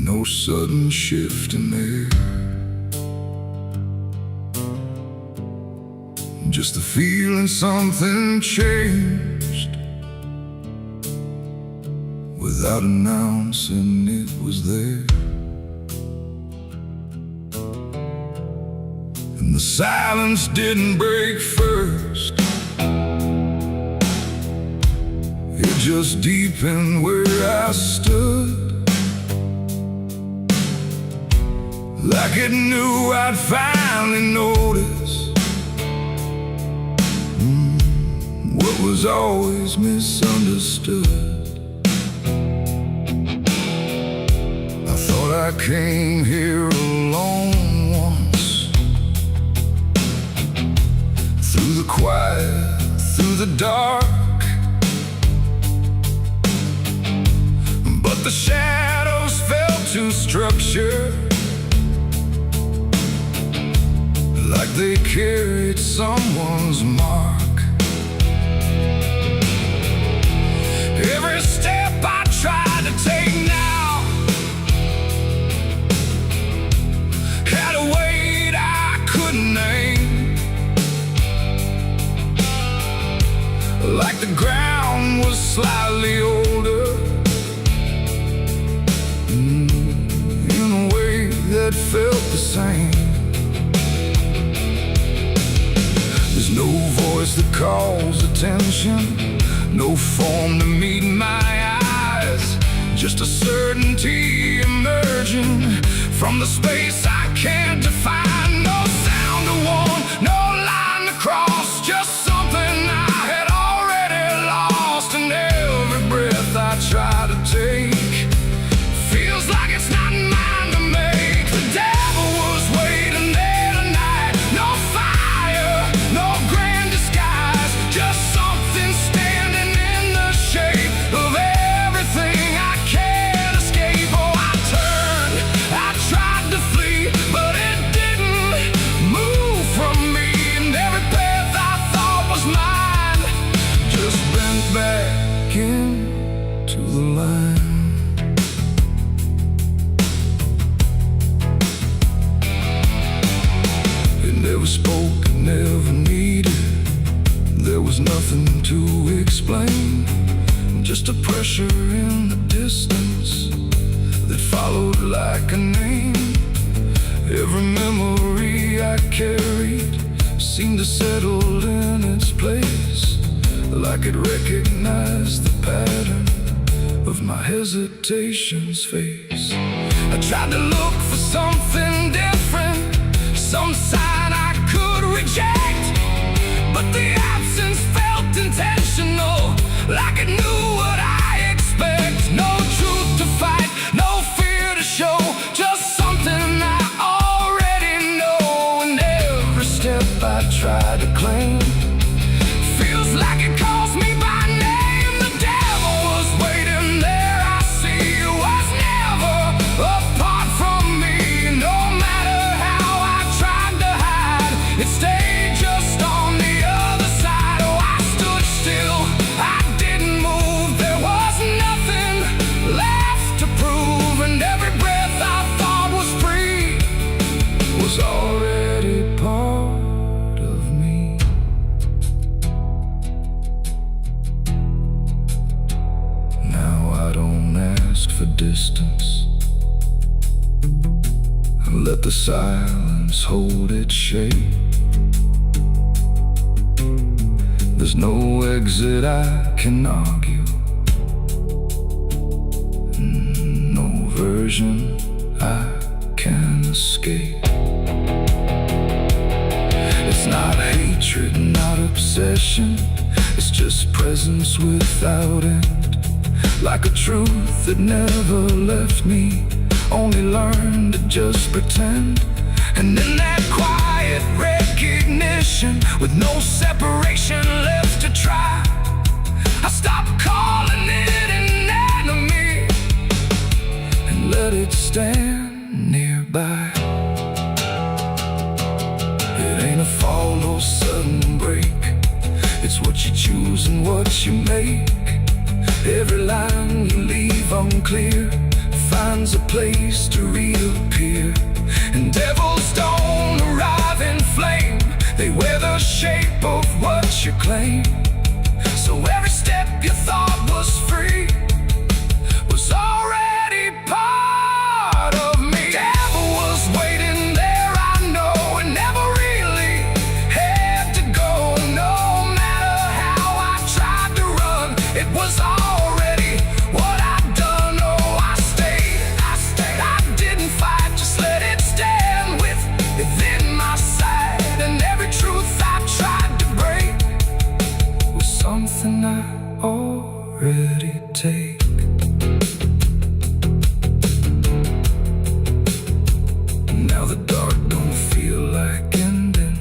no sudden shift in air, just the feeling something changed. Without announcing, it was there. And the silence didn't break first, it just deepened where I stood. Like it knew I'd finally notice what was always misunderstood. I thought I came here alone once, through the quiet, through the dark, but the shadows felt too structured, like they carried someone's mark. Every step I tried to take now had a weight I couldn't name, like the ground was slightly older, in a way that felt the same. There's no voice that calls attention, no form to meet my eyes, just a certainty emerging from the space I can't define. No sound to warn, no line to cross, just something I had already lost. And every breath I try to take feels like it's not mine to make. The devil was waiting there tonight. No fire, no grand disguise, just something standing in the shape of everything I can't escape. Oh, I turned, I tried to flee, but it didn't move from me. And every path I thought was mine just bent back into the line. It never spoke, it never needed, there was nothing to explain, just a pressure in the distance that followed like a name. Every memory I carried seemed to settle in its place, like it recognized the pattern of my hesitation's face. I tried to look for something different, some sign I could reject, but the absence felt intentional, like it knew what I expect. No truth to fight, no fear to show, just something I already know. And every step I try to claim feels like it calls me by name. The devil was waiting there, I see, it was never apart from me. No matter how I tried to hide, it stayed just on the other side. Oh, I stood still, I didn't move, there was nothing left to prove. And every breath I thought was free was already part of me. Now I don't ask for distance, I let the silence hold its shape. There's no exit I can argue, no version I can escape. It's not hatred, not obsession, it's just presence without end, like a truth that never left me, only learned to just pretend. And in that quiet recognition, with no separation left to try, I stopped calling it an enemy and let it stand nearby. It ain't a fall, no sudden break, it's what you choose and what you make. Every line you leave unclear finds a place to reappear. And devils don't arrive in flame, they wear the shape of what you claim. So every step you thought was free was already part of me. Devil was waiting there, I know, and never really had to go. No matter how I tried to run, it was already what I'd done. Oh, I stayed, I didn't fight, just let it stand within my sight. And every truth I tried to break was something I already take. Now the dark don't feel like ending,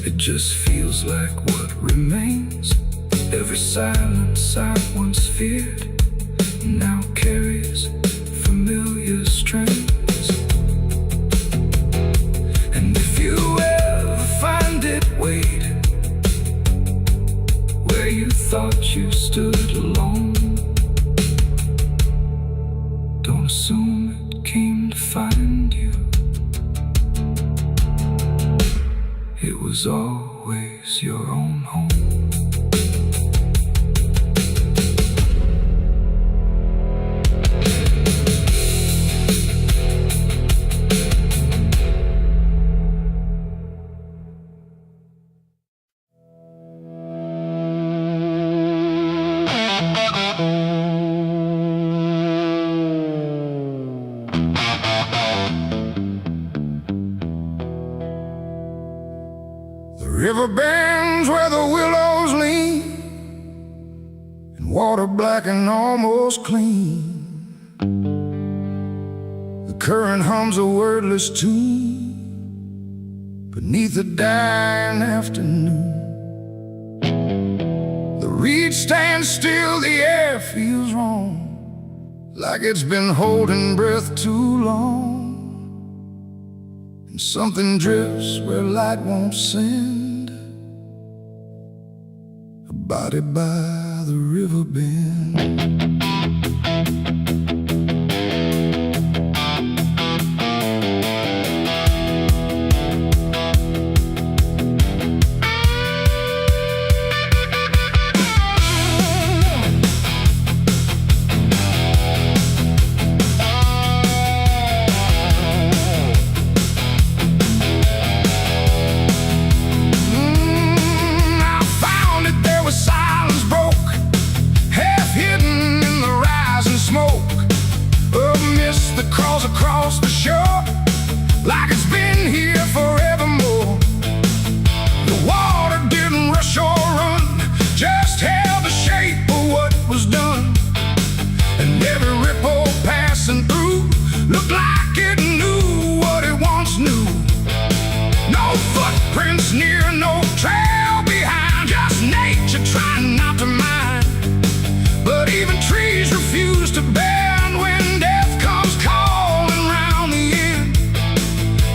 it just feels like what remains. Every silence I once feared now carries familiar strings. And if you ever find it, wait where you thought you stood alone. Don't assume it came to find you, it was always your own home. The river bends where the willows lean, and water black and almost clean. The current hums a wordless tune beneath the dying afternoon. The reed stands still, the air feels wrong, like it's been holding breath too long. And something drifts where light won't send, a body by the river bend. Across the shore, like it's been here forevermore. The water didn't rush or run, just held the shape of what was done. And every ripple passing through looked like it knew what it once knew. No footprints near, no trail behind, just nature trying not to mind. But even trees refuse to bend when death comes calling round the end.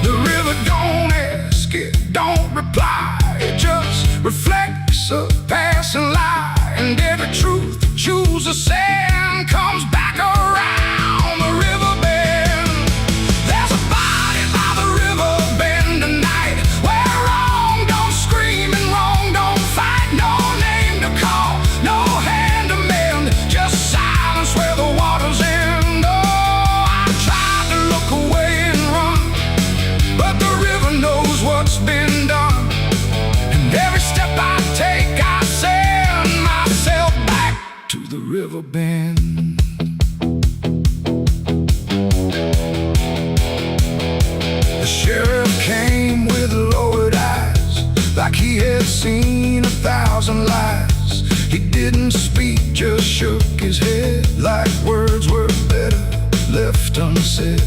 The river don't ask, it don't reply, it just reflects a passing lie. And every truth that chooses sand comes back around the river bend. There's a body by the river bend tonight, where wrong don't scream and wrong don't fight. No name to call, no hand to mend, just silence where the waters end. Oh, I tried to look away and run, but the river knows what's been done. And every step I take, I send myself back to the river bend. The sheriff came with lowered eyes, like he had seen 1,000 lies. He didn't speak, just shook his head, like words were better left unsaid.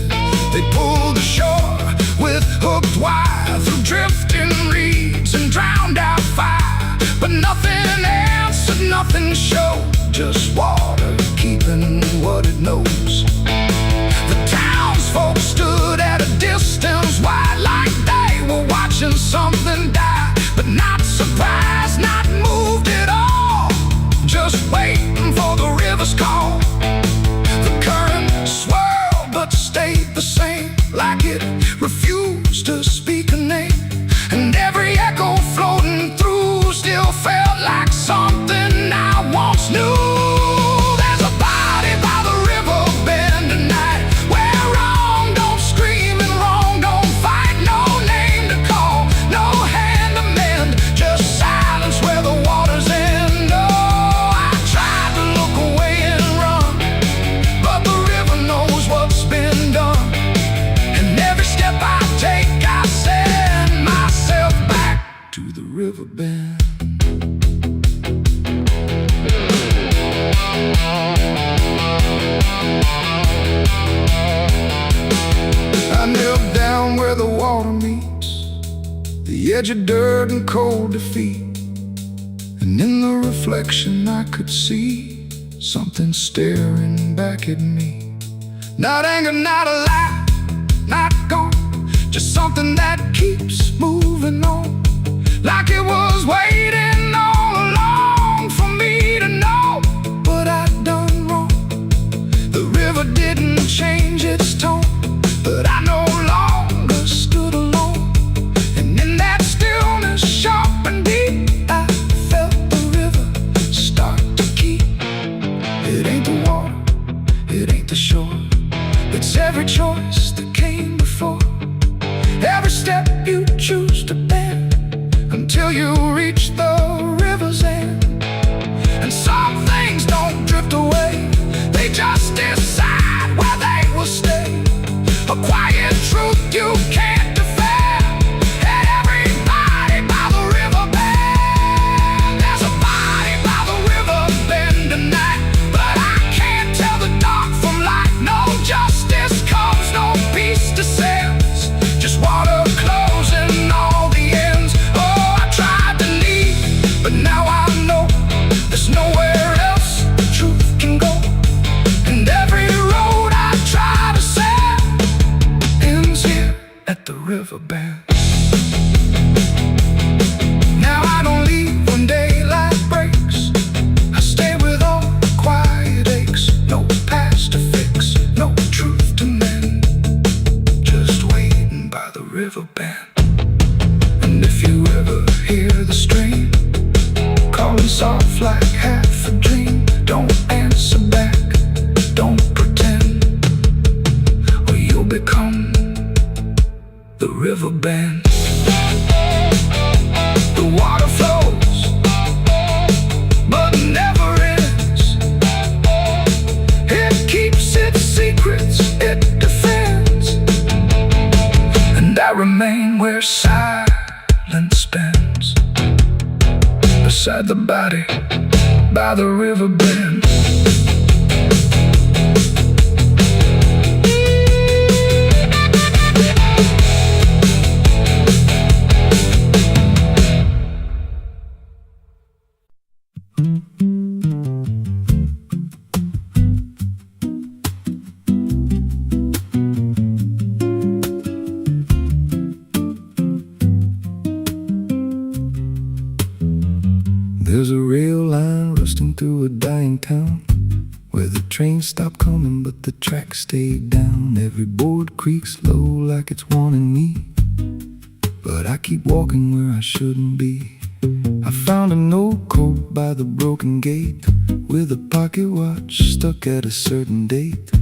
They pulled ashore with hooked wire through drifting reeds and drowned out fire. But nothing answered, nothing showed, just water keeping what it knows. The townsfolk stood at a distance wide, like they were watching something die. But not surprised, not moved at all, just waiting for the river's call. The current edge of dirt and cold defeat. And in the reflection I could see something staring back at me. Not anger, not alive, not gone, just something that keeps moving on, like it was waiting all along for me to know what I'd done wrong. The river didn't change its tone, but I no longer stood alone. And in that stillness, sharp and deep, I felt the river start to keep. It ain't the water, it ain't the shore, it's every choice that came before, every step you choose to bend, until you reach the river's end. And some things don't drift away, they just decide where they will stay. A quiet truth you can't defend, and everybody by the river bend. There's a body by the river bend tonight, but I can't tell the dark from light. No justice comes, no peace descends, just water closing all the ends. Oh, I tried to leave, but now I know there's nowhere else the truth can go. And every road I try to set ends here at the river bend. Now I don't leave when daylight breaks, I stay with all the quiet aches. No past to fix, no truth to mend, just waiting by the river bend. And if you ever hear the stream calling soft like half a dream, don't answer back, don't pretend, or you'll become the river bend. The water flows, but never ends. It keeps its secrets, it defends. And I remain where silence bends, beside the body by the river bend. There's a rail line rusting through a dying town, where the trains stop coming but the tracks stay down. Every board creaks low like it's warning me, but I keep walking where I shouldn't be. I found a note code by the broken gate, with a pocket watch stuck at a certain date,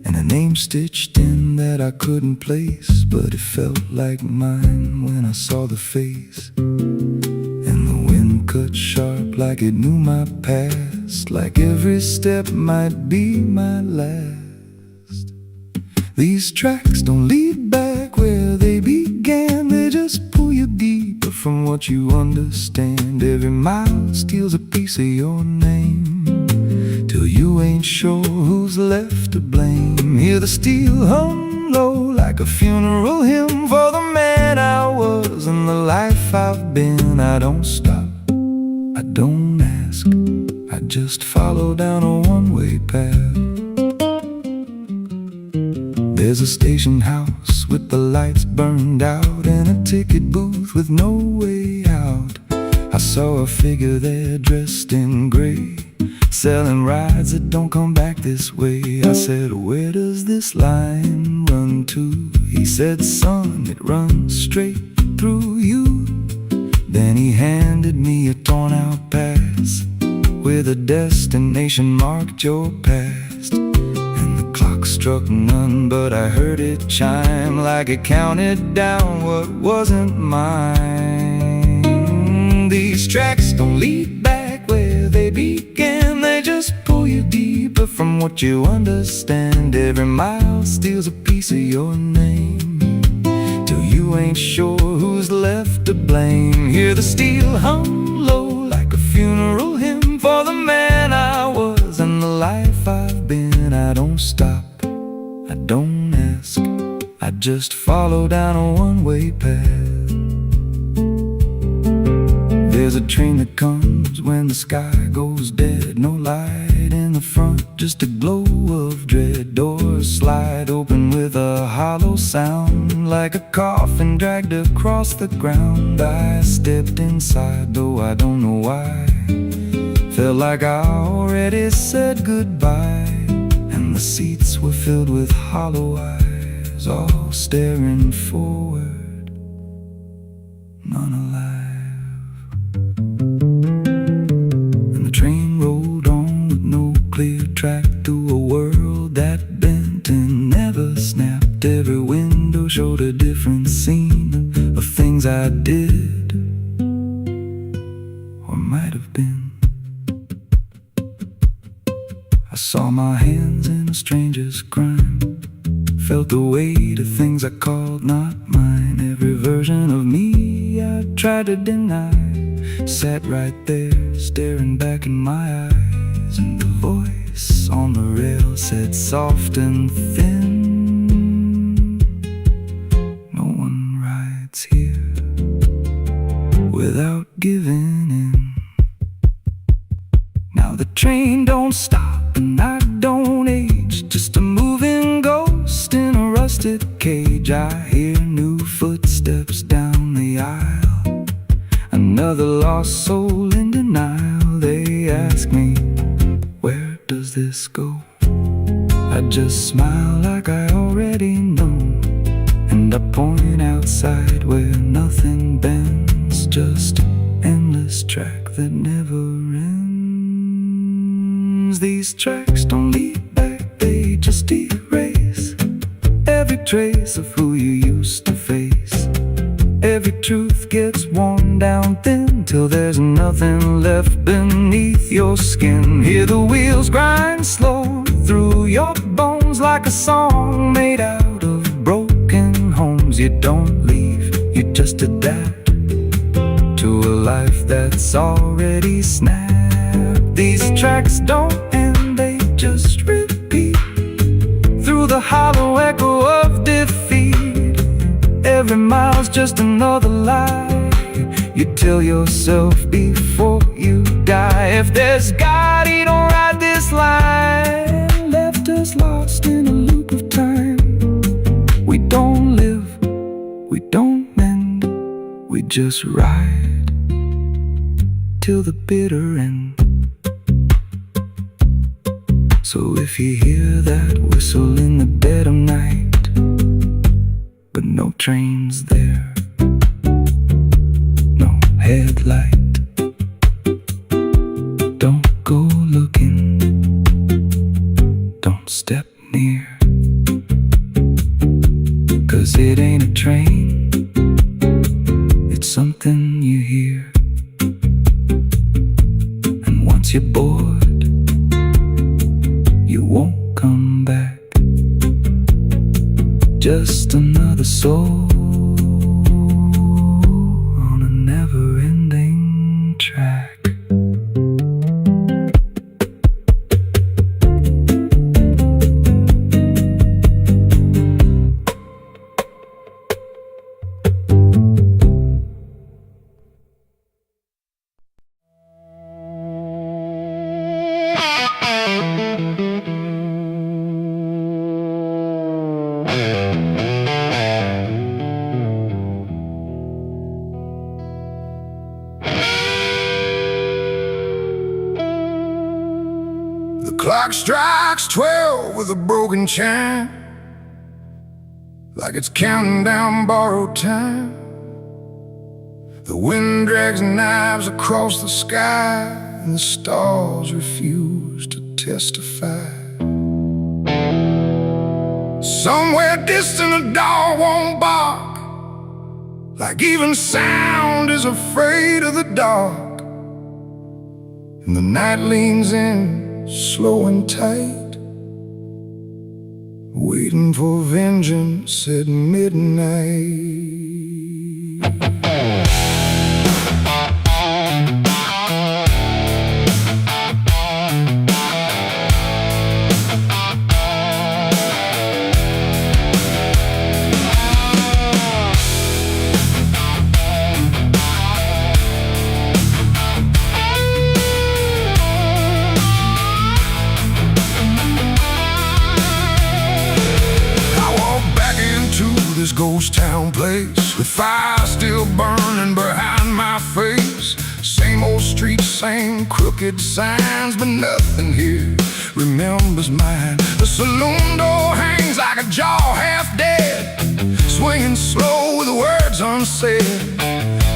and a name stitched in that I couldn't place, but it felt like mine when I saw the face. And the wind cut sharp like it knew my past, like every step might be my last. These tracks don't lead back where they began, they just pull you deeper from what you understand. Every mile steals a piece of your name, till you ain't sure who's left to blame. Hear the steel hum low like a funeral hymn for the man I was and the life I've been. I don't stop, I don't ask, I just follow down a one-way path. There's a station house with the lights burned out, and a ticket booth with no way out. I saw a figure there dressed in gray, selling rides that don't come back this way. I said, where does this line run to? He said, son, it runs straight through you. Then he handed me a torn out pass, with a destination marked your past. And the clock struck none, but I heard it chime like it counted down what wasn't mine. These tracks don't lead back where they began, they just pull you deeper from what you understand. Every mile steals a piece of your name, till you ain't sure who's left to blame. Hear the steel hum low like a funeral hymn for the man I was and the life I've been. I don't stop, I don't ask, I just follow down a one-way path. there's a train that comes when the sky goes dead. No light in the front, just a glow of dread. Doors slide open with a hollow sound, like a coffin dragged across the ground. I stepped inside, though I don't know why. Felt like I already said goodbye. And the seats were filled with hollow eyes, all staring forward, none alive. And the train rolled on with no clear track through a world that bent and never snapped. Every window showed a different scene of things I did or might have been. I saw my hands in a stranger's crime, felt the weight of things I called not mine. Every version of me I tried to deny sat right there, staring back in my eyes. And the voice on the rail said soft and thin, no one rides here without giving in. Now the train don't stop and I don't age, just a moving ghost in a rusted cage. I hear new footsteps down the aisle, another lost soul in denial. They ask me, where does this go? I just smile like I already know, and I point outside where nothing bends, just an endless track that never ends. These tracks don't lead back, they just erase every trace of who you used to face. Every truth gets worn down thin till there's nothing left beneath your skin. Hear the wheels grind slow through your bones like a song made out of broken homes. You don't leave, you just adapt to a life that's already snapped. These tracks don't end, they just repeat through the hollow echo of defeat. Every mile's just another lie you tell yourself before you die. If there's God, he don't ride this line, left us lost in a loop of time. We don't live, we don't mend, we just ride till the bitter end. So if you hear that whistle in the dead of night, but no train's there, no headlight, don't go looking, don't step near, 'cause it ain't a train, it's something you hear. And once you're bored, you won't come back, just another soul on a never-ending track. The clock strikes 12 with a broken chime, like it's counting down borrowed time. The wind drags knives across the sky, and the stars refuse to testify. Somewhere distant a dog won't bark, like even sound is afraid of the dark. And the night leans in, slow and tight, waiting for vengeance at midnight. ghost town place, with fire still burning behind my face. Same old streets, same crooked signs, but nothing here remembers mine. The saloon door hangs like a jaw half dead, swinging slow with words unsaid.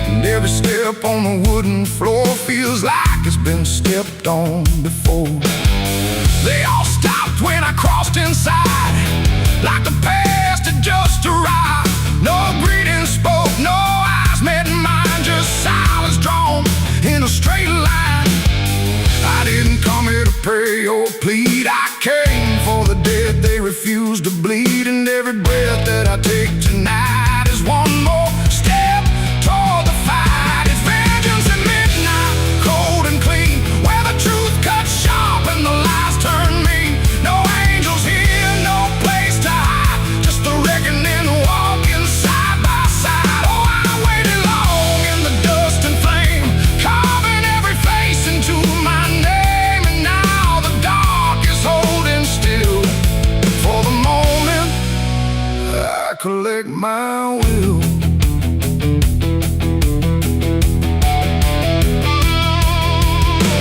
And every step on the wooden floor feels like it's been stepped on before. They all stopped when I crossed inside, like the past had just arrived. No greeting spoke, no eyes met mine, just silence drawn in a straight line. I didn't come here to pray or plead, I came for the dead they refuse to bleed. And every breath that I take tonight is one more step toward the fight. It's vengeance at midnight, cold and clean, where the truth cuts sharp and the lies turn mean. No angels here, no place to hide, just the reckoning walking side by side. Oh, I waited long in the dust and flame, carving every face into my name. And now the dark is holding still. For the moment, I collect my will.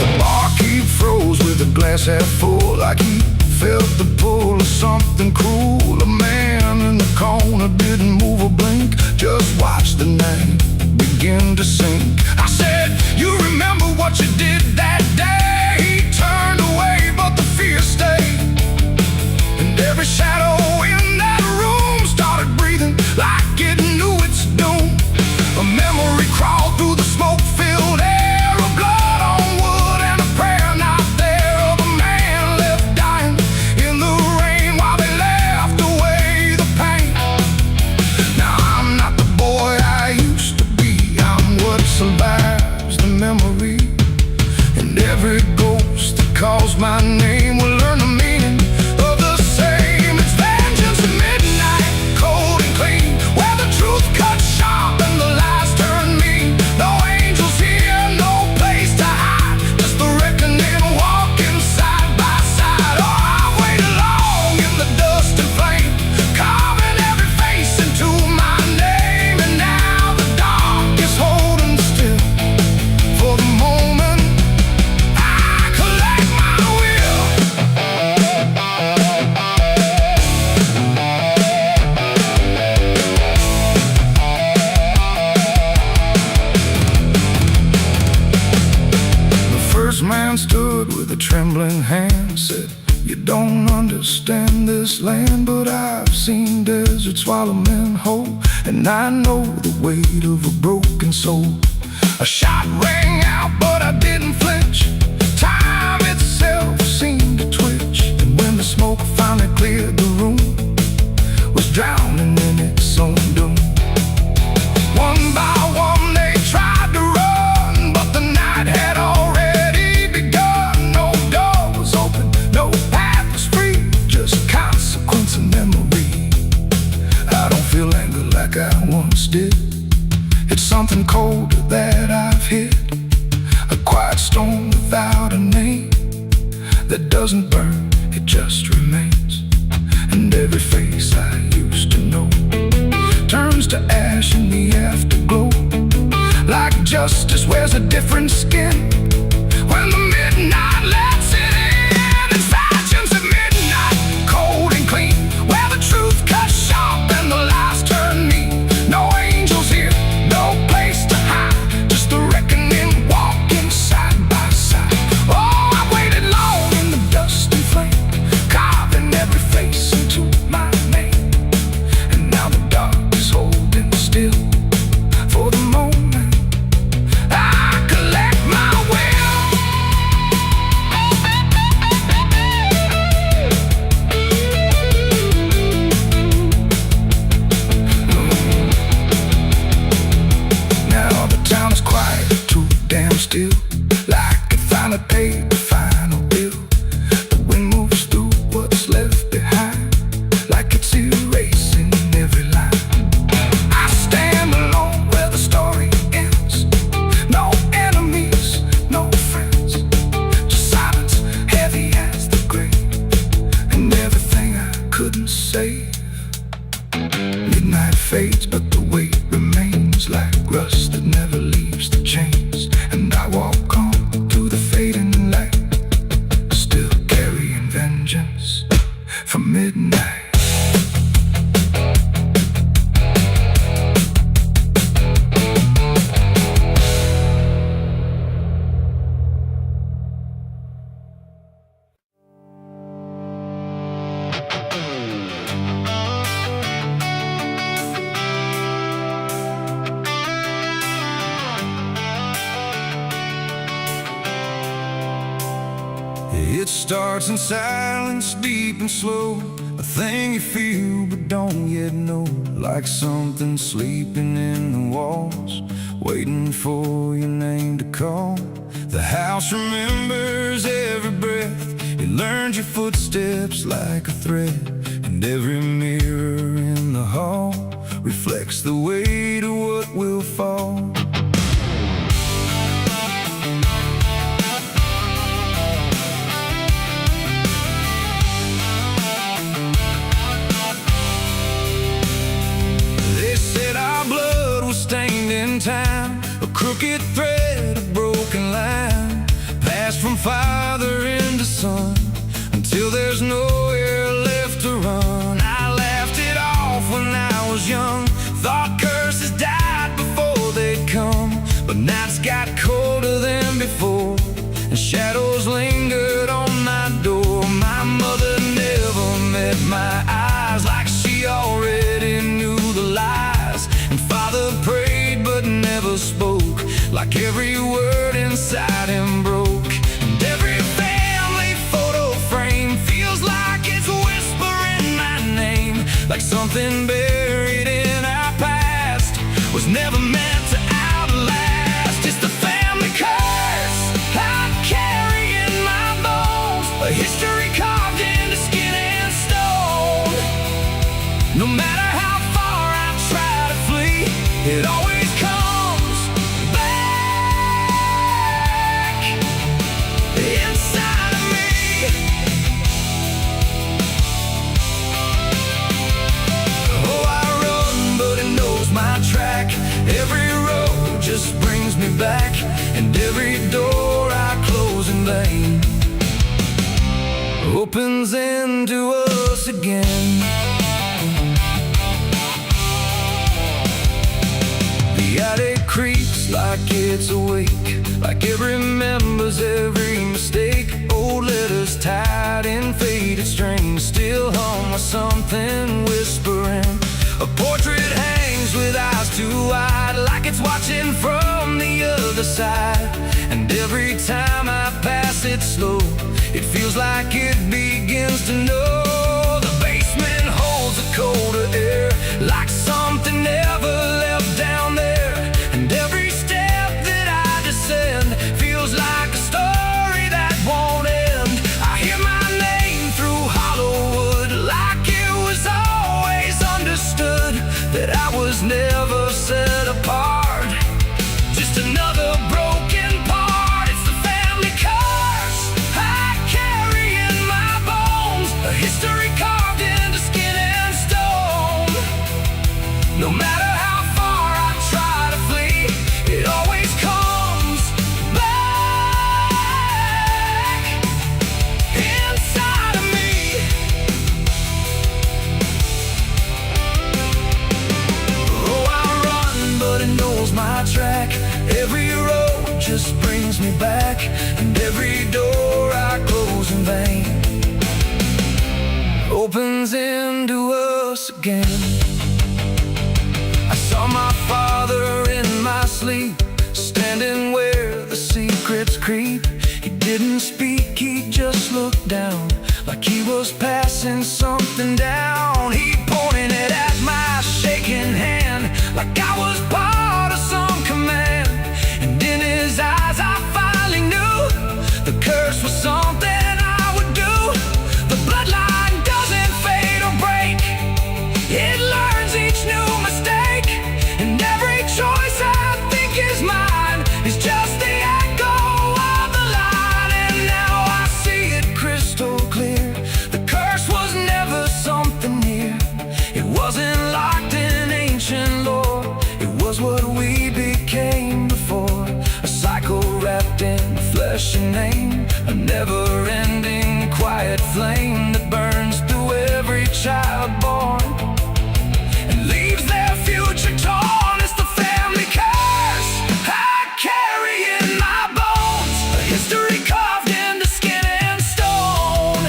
The barkeep froze with a glass half full, like he felt the pull of something cruel. A man in the corner didn't move a blink, just watched the night begin to sink. I said, you remember what you did that day? He turned away, but the fear stayed. And every shadow in that room started breathing like it knew its doom. A memory crawled through the smoke-filled air, of blood on wood and a prayer not there, of a man left dying in the rain while they laughed away the pain. Now I'm not the boy I used to be, I'm what survives the memory. And every ghost that calls my name will learn the meaning of the same. It's vengeance at midnight, cold and clean, where the truth cuts sharp and the lies turn mean. No angels here, no place to hide, just the reckoning walking side by side. Oh, I waited long in the dust and flame, carving every face into my name. And now the dark is holding still. For the moment, I collect my will. The first man stood with a trembling hand, said, you don't understand this land, but I've seen deserts swallow men whole, and I know the weight of a broken soul. A shot rang out, but I didn't flinch. Time itself seemed to twitch, and when the smoke finally cleared the room, was drowning in its own doom. One by one they tried to run, but the night had already begun. No door was open, no path was free, just consequence and memory. I don't feel anger like I once did, it's something colder that I've hit. A quiet storm without a name, that doesn't burn, it just remains. And every face I used to know turns to ash in the afterglow, like justice wears a different skin when the midnight lets it in. It's vengeance at midnight, cold and clean, where the truth cuts sharp and the lies turn mean. No angels here, no place to hide, just the reckoning walking side by side. Oh, I waited long in the dust and flame, carving every face into my name. And now the dark is holding still. For the moment, I collect my will. fades, but the weight remains like rust that never leaves the chains. And I walk on through the fading light, still carrying vengeance from midnight. It starts in silence, deep and slow, a thing you feel but don't yet know. Like something sleeping in the walls, waiting for your name to call. The house remembers every breath, it learns your footsteps like a thread. And every mirror in the hall reflects the weight of what will fall. Stained in time, a crooked thread, a broken line, passed from father into son, until there's nowhere left to run. I laughed it off when I was young, thought curses died before they'd come. But nights got colder than before, and shadows lingered on my door. My mother never met my eyes, like she already knew the lies. And father prayed but never spoke, like every word inside him broke. And every family photo frame feels like it's whispering my name, like something buried in our past was never meant to outlast. It's the family curse I carry in my bones, a history carved into skin and stone. No matter how far I try to flee, it always comes back inside of me. Oh, I run, but it knows my track. Every road just brings me back, and every door I close in vain opens into us again. The attic creeps like it's awake, like it remembers every mistake. Old letters tied in faded strings, still hung with something whispering. A portrait hangs with eyes too wide, like it's watching from the other side. And every time I pass it slow, it feels like it begins to know. The basement holds a colder air, like something never left down there. And every step that I descend feels like a story that won't end. I hear my name through Hollywood, like it was always understood that I was never set apart, just another broken part. It's the family curse I carry in my bones, a history carved into skin and stone. No matter how far I try to flee, it always comes back inside of me. Oh, I run, but it knows my track. Every road just brings me back, and every door I close in vain opens into us again. I saw my father in my sleep, standing where the secrets creep. He didn't speak, he just looked down, like he was passing something down. He pointed it at my shaking hand, like I was part of some command. And in his eyes I finally knew the curse was something I would do. The bloodline doesn't fade or break, it learns each new mistake. And every choice I think is mine is just the echo of the line. And now I see it crystal clear, the curse was never something never-ending quiet flame that burns through every child born and leaves their future torn. It's the family curse I carry in my bones, a history carved into skin and stone.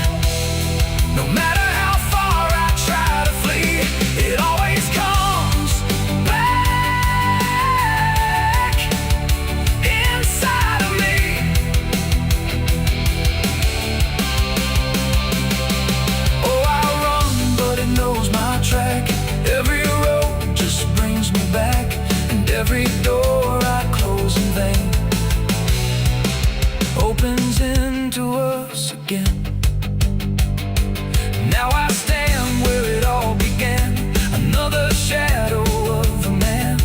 No matter how far I try to flee, it always comes back inside of me. Oh, I run, but it knows my track. Every road just brings me back, and every door I close in vain opens into us again. Now I stand where it all began, another shadow of a man.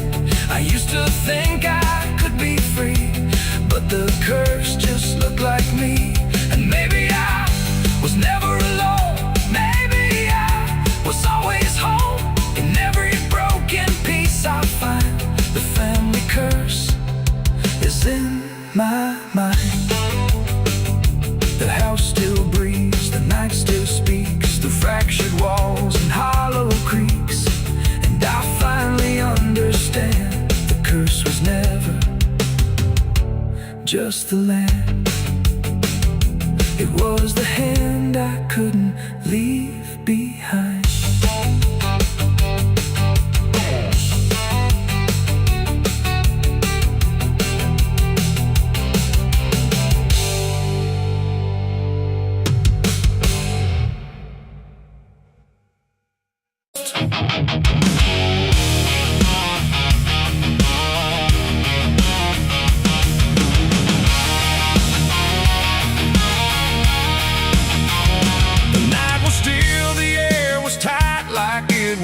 I used to think I could be free, but the curse just looked like me. And maybe I was never alone, maybe I was always home. In every broken piece I find, the family curse is in my mind. The house still breathes, the night still speaks through fractured walls and hollow creaks. And I finally understand the curse was never just the land. It was the hand I couldn't leave behind.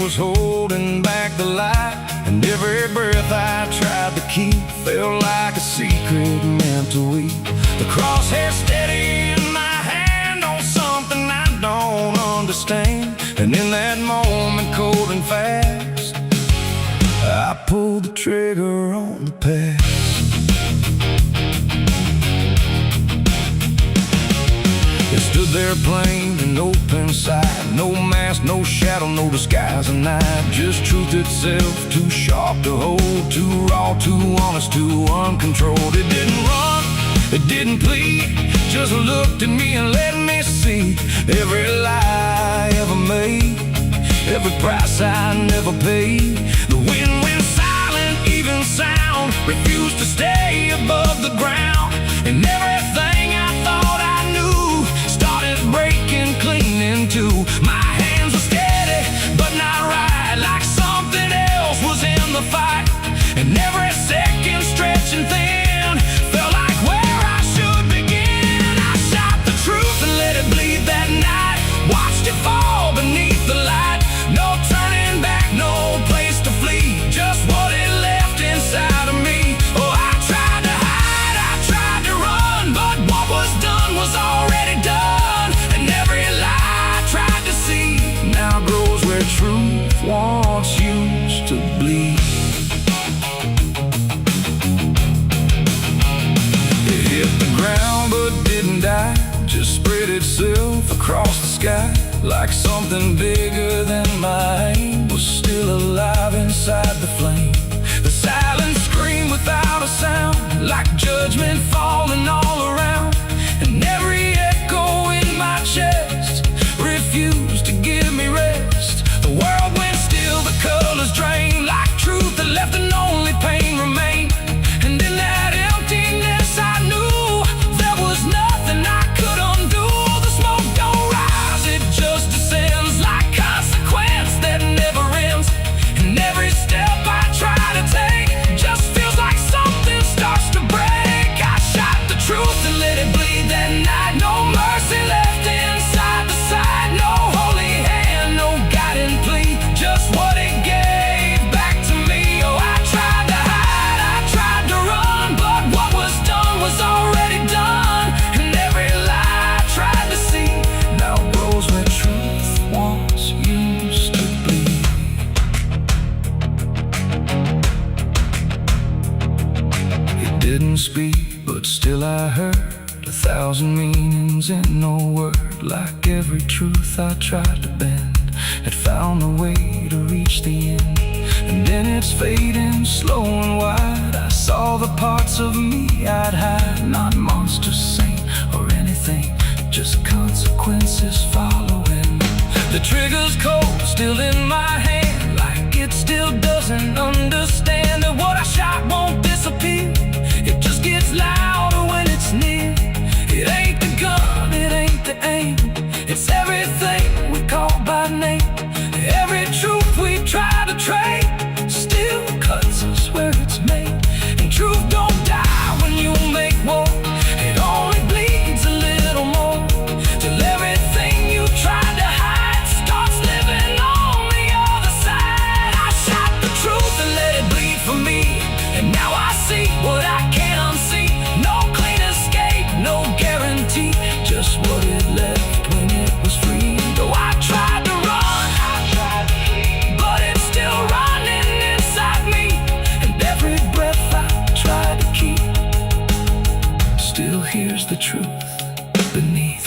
Was holding back the light, and every breath I tried to keep felt like a secret meant to weep. The crosshair steady in my hand on something I don't understand, and in that moment, cold and fast, I pulled the trigger on the past. It stood there plain and open sight, no mask, no shadow, no disguise at night. Just truth itself, too sharp to hold, too raw, too honest, too uncontrolled. It didn't run, it didn't plead, just looked at me and let me see every lie I ever made, every price I never paid. The wind went silent, even sound refused to stay above the ground, and everything I thought I knew started breaking clean in two. My hands were steady, but not right, like something else was in the fight. And every second stretching thin felt like where I should begin. I shot the truth and let it bleed that night, watched it fall beneath the light. No turning back, no place to flee, just what it left inside of me. Oh, I tried to hide, I tried to run, but what was done was already done. And every lie I tried to see now grows where truth once used to bleed. It hit the ground but didn't die, just spread itself across the sky, like something bigger than my aim was still alive inside the flame. The silent scream without a sound, like judgment falling all around. And every echo in my chest refused to give me rest. The world went still, the colors drained, like truth that left and only pain remained. And in that emptiness I knew there was nothing I could undo. The smoke don't rise, it just descends, like consequence that never ends. And every step I try to take just feels like something starts to break. I shot the truth and let it bleed that night. No mercy left inside the side, no holy hand, no guiding plea, just what it gave back to me. Oh, I tried to hide, I tried to run, but what was done was already done. And every lie I tried to see now grows where truth once used to bleed. It didn't speak, but still I heard a thousand meanings in no word. Like every truth I tried to bend had found a way to reach the end. And then it's fading slow and wide. I saw the parts of me I'd hide. Not monster, saint, or anything, just consequences following. The trigger's cold, still in my hand, like it still doesn't understand that what I shot won't disappear. It just gets louder when it's near. It ain't the gun, it ain't the aim, it's everything we call by name. Every truth we try to trade still cuts us where it's made. And truth don't die when you make war. It only bleeds a little more, till everything you tried to hide starts living on the other side. I shot the truth and let it bleed for me, and now I see what I can't unsee. No clean escape, no guarantee, just what it left when it was free. Though I tried to run, but it's still running inside me. And every breath I try to keep still hears the truth beneath.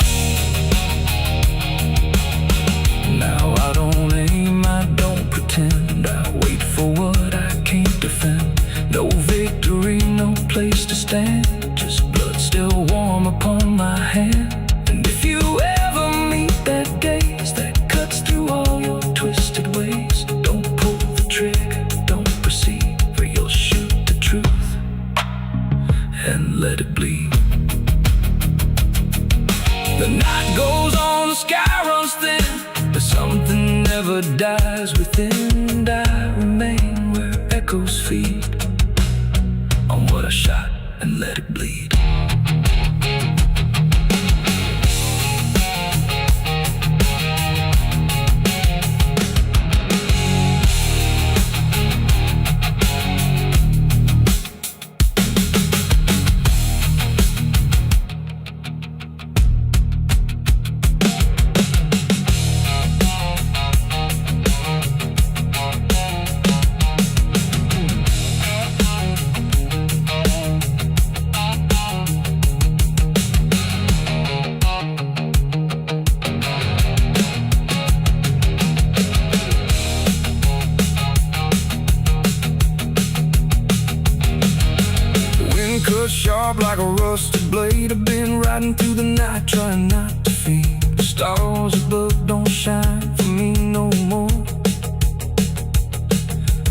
Now I don't aim, I don't pretend, I wait for what I can't defend. No victory, no place to stand, just blood still warm upon my hand. And if you ever meet that gaze that cuts through all your twisted ways, don't pull the trigger, don't proceed, for you'll shoot the truth and let it bleed. The night goes on, the sky runs thin, but something never dies within. And I remain where echoes feed on what I shot and let it bleed. Cut sharp like a rusted blade. I've been riding through the night trying not to fade. The stars above don't shine for me no more.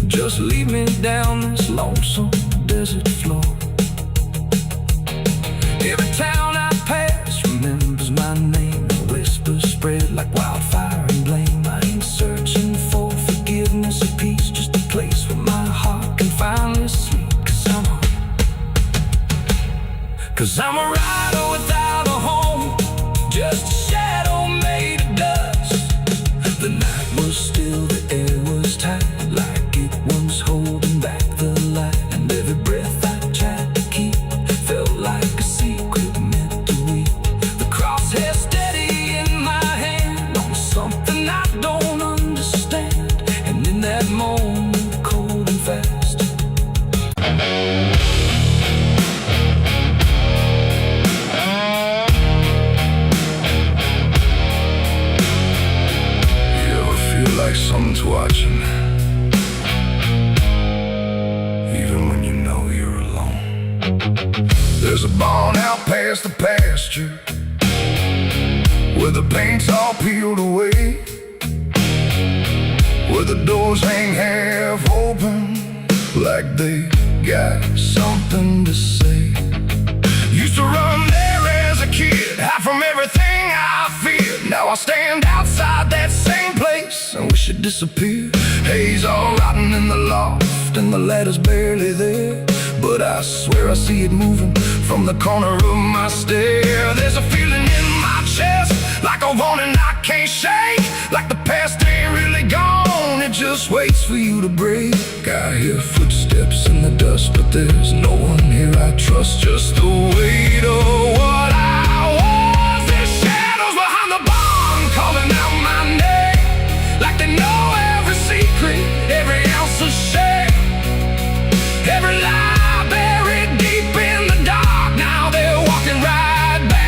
Just lead me down this lonesome desert floor. Every town I pass remembers my name. The whispers spread like wildfire and blame. I ain't searching for forgiveness or peace, just a place where my heart can finally sleep. Cause I'm a rider without a home, just a shadow made of dust. The night was still, the air was tight, like it was holding back the light. And every breath I tried to keep felt like a secret meant to weep. The crosshair steady in my hand on something I don't understand. And in that moment, cold and fast, like someone's watching, even when you know you're alone. There's a barn out past the pasture, where the paint's all peeled away, where the doors hang half open, like they got something to say. Used to run there as a kid, hide from everything I feared. Now I stand outside that same place, I wish it disappeared. Haze all rotten in the loft, and the ladder's barely there, but I swear I see it moving from the corner of my stair. There's a feeling in my chest, like a warning I can't shake, like the past ain't really gone, it just waits for you to break. I hear footsteps in the dust, but there's no one here I trust, just the weight of what I was. There's shadows behind the barn calling out my name, like they know every secret, every ounce of shame, every lie buried deep in the dark. Now they're walking right back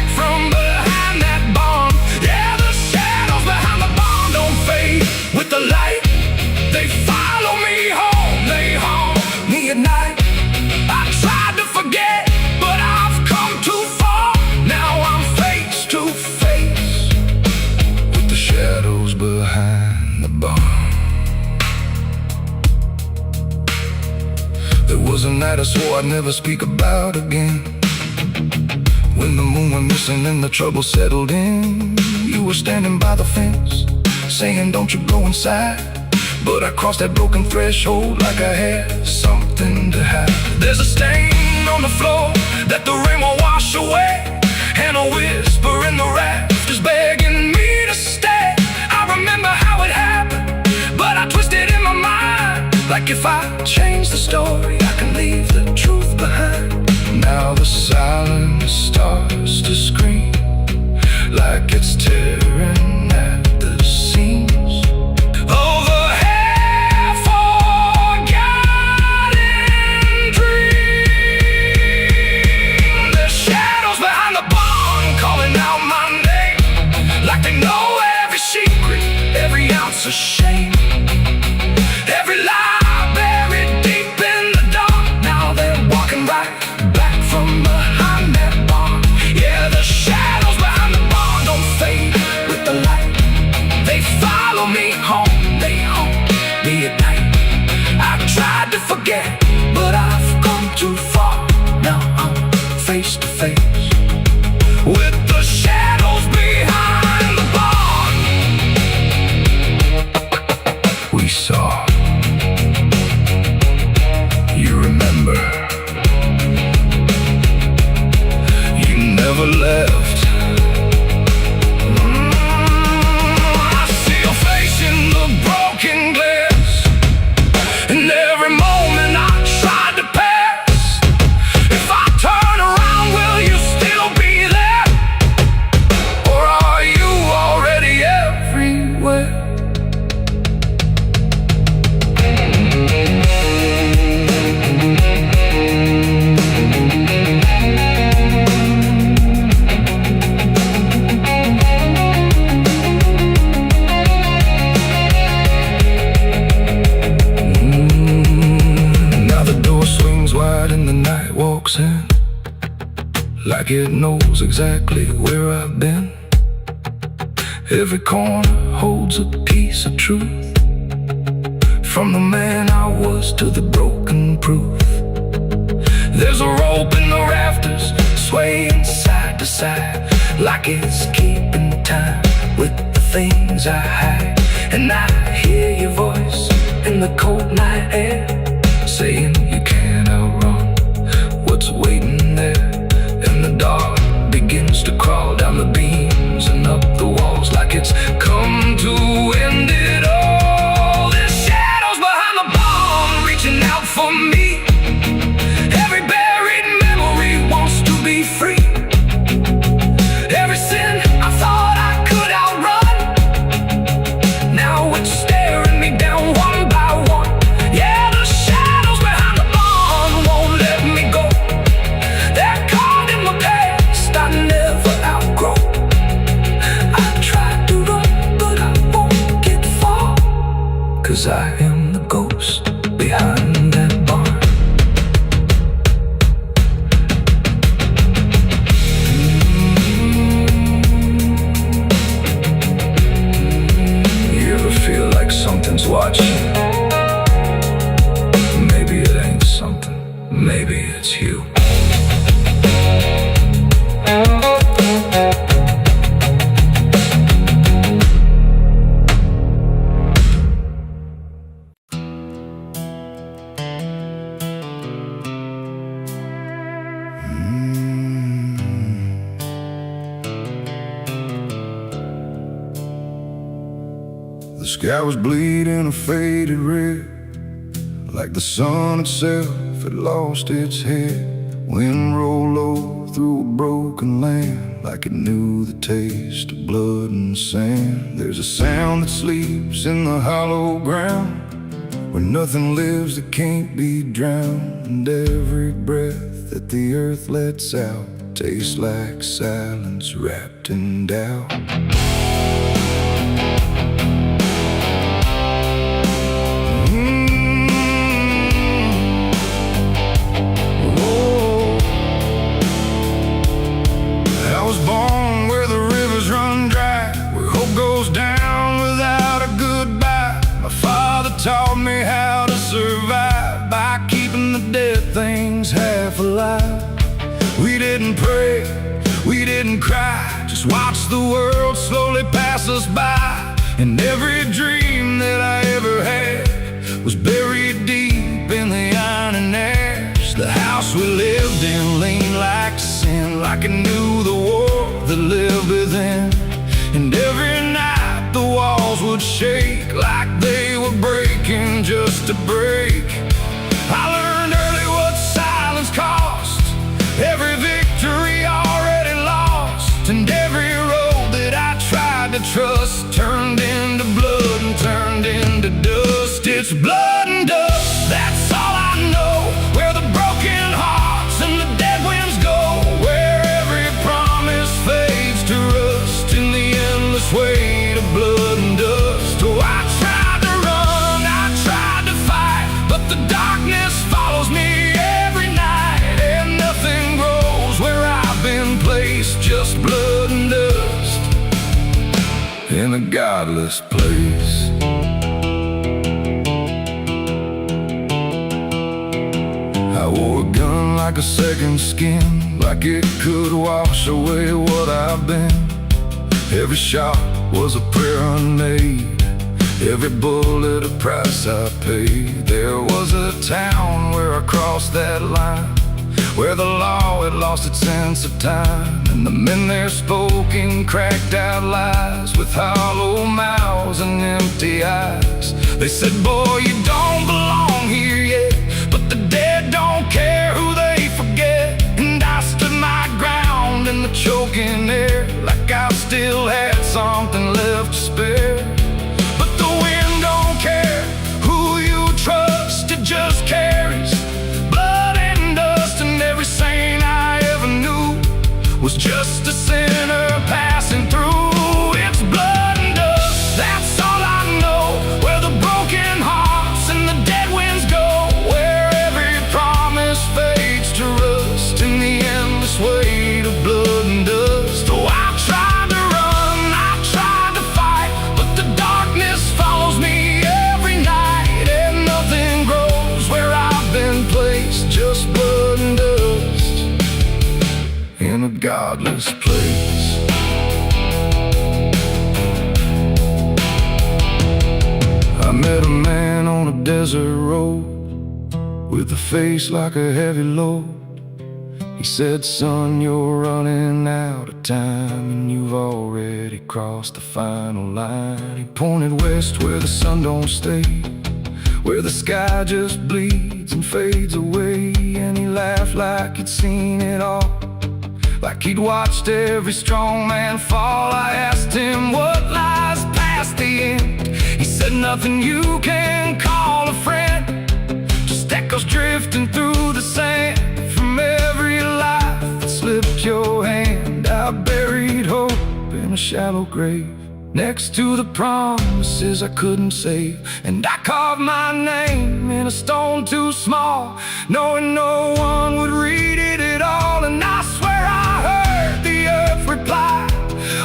was a night I swore I'd never speak about again. When the moon went missing and the trouble settled in, you were standing by the fence, saying don't you go inside. But I crossed that broken threshold like I had something to hide. There's a stain on the floor that the rain will wash away, and a whisper in the rafters begging me to stay. I remember how it happened, but I twisted in my mind, like if I change the story, I can leave the truth behind. Now the silence starts to scream, like it's tearing at the seams. Oh, the half-forgotten dream. There's shadows behind the barn calling out my name, like they know every secret, every ounce of shame, every lie buried deep in the dark. Now they're walking right back from behind that barn. Yeah, the shadows behind the barn don't fade with the light. They follow me home, they haunt me at night. I've tried to forget, but I've come too far. Now I'm face to face with the shadows behind the barn. We saw. You remember. You never left. I see your face in the broken glass, and every moment I tried to pass. If I turn around, will you still be there? Or are you already everywhere? Now the door swings wide and the night walks in, like it knows exactly where I've been. Every corner holds a piece of truth, from the man I was to the broken proof. There's a rope in the rafters, swaying side to side, like it's keeping time with the things I hide. And I hear your voice in the cold night air, saying you can't outrun what's waiting there. And the dark begins to crawl down the beams and up the walls, like it's come to end it all. There's shadows behind the barn reaching out for me. Every buried memory wants to be free. Every sin I thought I could outrun, now it's staring me down one by one. Yeah, the shadows behind the barn won't let me go. They're caught in my past I never outgrow. I tried to run, but I won't get far, 'cause I am the ghost behind that barn. You ever feel like something's watching? Maybe it ain't something, maybe it's you. The sky was bleeding a faded red, like the sun itself had lost its head. Wind rolled low through a broken land, like it knew the taste of blood and sand. There's a sound that sleeps in the hollow ground, where nothing lives that can't be drowned. And every breath that the earth lets out tastes like silence wrapped in doubt. Taught me how to survive by keeping the dead alive. We didn't pray, we didn't cry, just watched the world slowly pass us by. And every dream that I ever had was buried deep in the iron and ash. The house we lived in leaned like sin, like it knew the war that lived within. And every night the walls would shake like they were breaking just to break. I learned early what silence cost, every victory already lost. And every road that I tried to trust turned into blood and turned into dust. It's blood and dust, that's all I know. Where the broken hearts and the dead winds go, where every promise fades to rust in the endless weight of blood and dust. Oh, I tried to run, I tried to fight, but the darkness follows me every night. And nothing grows where I've been placed, just blood and dust in a godless place. I wore a gun like a second skin, like it could wash away what I've been. Every shot was a prayer unmade, every bullet a price I paid. There was a town where I crossed that line, where the law had lost its sense of time. And the men there spoke in cracked out lies, with hollow mouths and empty eyes. They said, boy, you don't belong here yet, but the dead don't care who they forget. And I stood my ground in the choking air, like I still had something left to spare. But the wind don't care who you trust, it just carries blood and dust. And every saint I ever knew was just a sinner passing through. It's blood and dust, that's all I know. Where the broken hearts and the dead winds go, where every promise fades to rust in the endless weight of blood and dust. Oh, I tried to run, I tried to fight, but the darkness follows me every night. And nothing grows where I've been placed, just blood and dust in a godless place. I met a man on a desert road, with a face like a heavy load. He said, son, you're running out of time, and you've already crossed the final line. He pointed west where the sun don't stay, where the sky just bleeds and fades away. And he laughed like he'd seen it all, like he'd watched every strong man fall. I asked him what lies past the end. He said, nothing you can call a friend, just echoes drifting through the sand from every life that slipped your hand. I buried hope in a shallow grave, next to the promises I couldn't save. And I carved my name in a stone too small, knowing no one would read it at all. And I swear I heard the earth reply,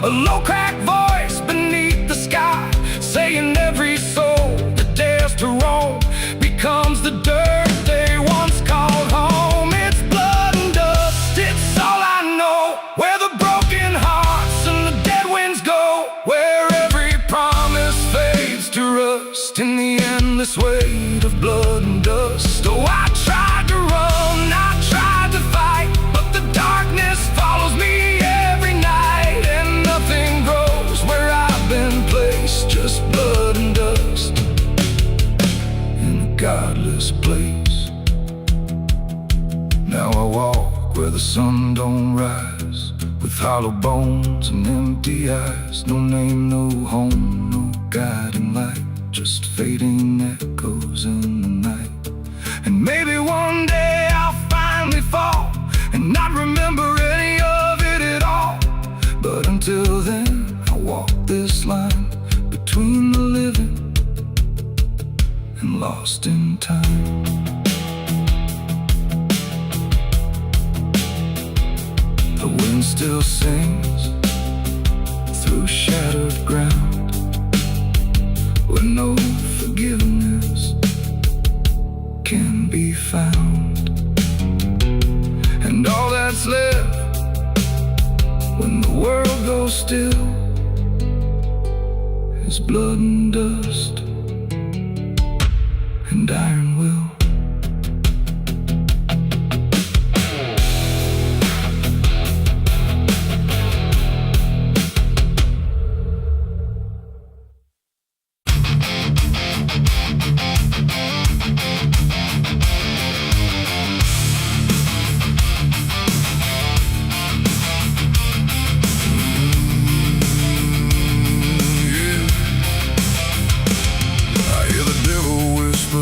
a low cracked voice beneath the sky, saying every soul that dares to roam becomes the dirt they once called home. It's blood and dust, it's all I know. Where the broken hearts and the dead winds go, where every promise fades to rust in the endless weight of blood and dust. Oh, I tried to run, I tried to fight, but the darkness follows me every night. And nothing grows where I've been placed, just blood and dust in a godless place. Now I walk where the sun don't rise, with hollow bones and empty eyes. No name, no home, no guiding light, just fading echoes in the night. And maybe one day I'll finally fall and not remember any of it at all. But until then, I walk this line between the living and lost in time. The wind still sings through shattered ground, where no forgiveness can be found. and iron will.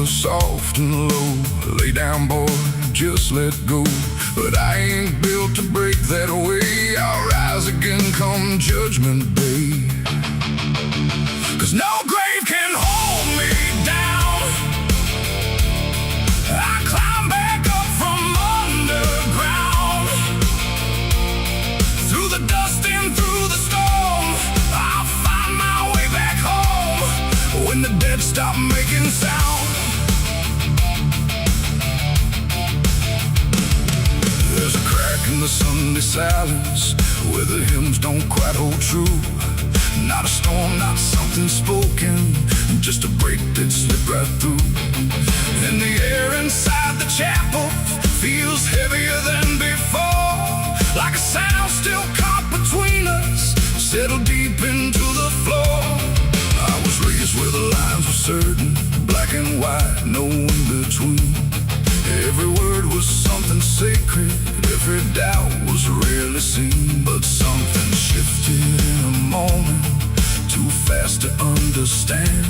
Soft and low, lay down boy, just let go. But I ain't built to break that way. I'll rise again come judgment day. 'Cause no grave can hold me down. I climb back up from underground, through the dust and through the storm. I'll find my way back home when the dead stop making sound. There's a crack in the Sunday silence where the hymns don't quite hold true. Not a storm, not something spoken, just a break that slipped right through. And the air inside the chapel feels heavier than before, like a sound still caught between us, settled deep into the floor. I was raised where the lines were certain, black and white, no in between. Every word was something sacred, every doubt was rarely seen. But something shifted in a moment, too fast to understand.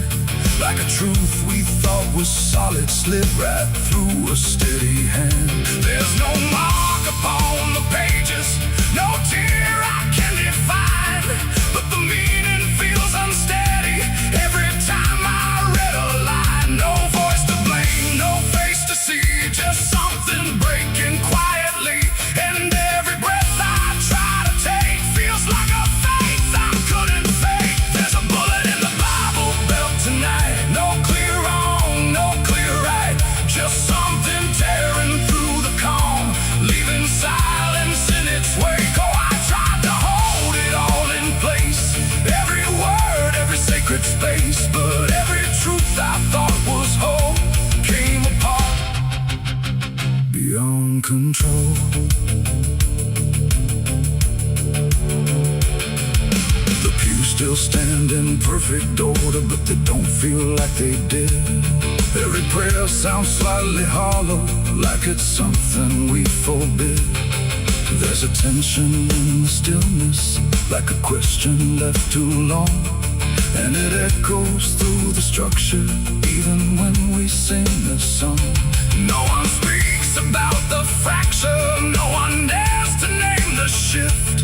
Like a truth we thought was solid slipped right through a steady hand. There's no mark upon the pages, no tear I can define, but the meaning feels unsteady every time I read a line. No voice to blame, no face to see, just something breaking quietly. And every breath I try to take feels like a faith I couldn't fake. There's a bullet in the Bible belt tonight, no clear wrong, no clear right, just something tearing through the calm, leaving silence in its wake. Oh, I tried to hold it all in place, every word, every sacred space, but every truth I thought was whole came apart beyond control. The pews still stand in perfect order, but they don't feel like they did. Every prayer sounds slightly hollow, like it's something we forbid. There's a tension in the stillness, like a question left too long, and it echoes through the structure, even when we sing this song. No one speaks about the fracture, no one dares to name the shift,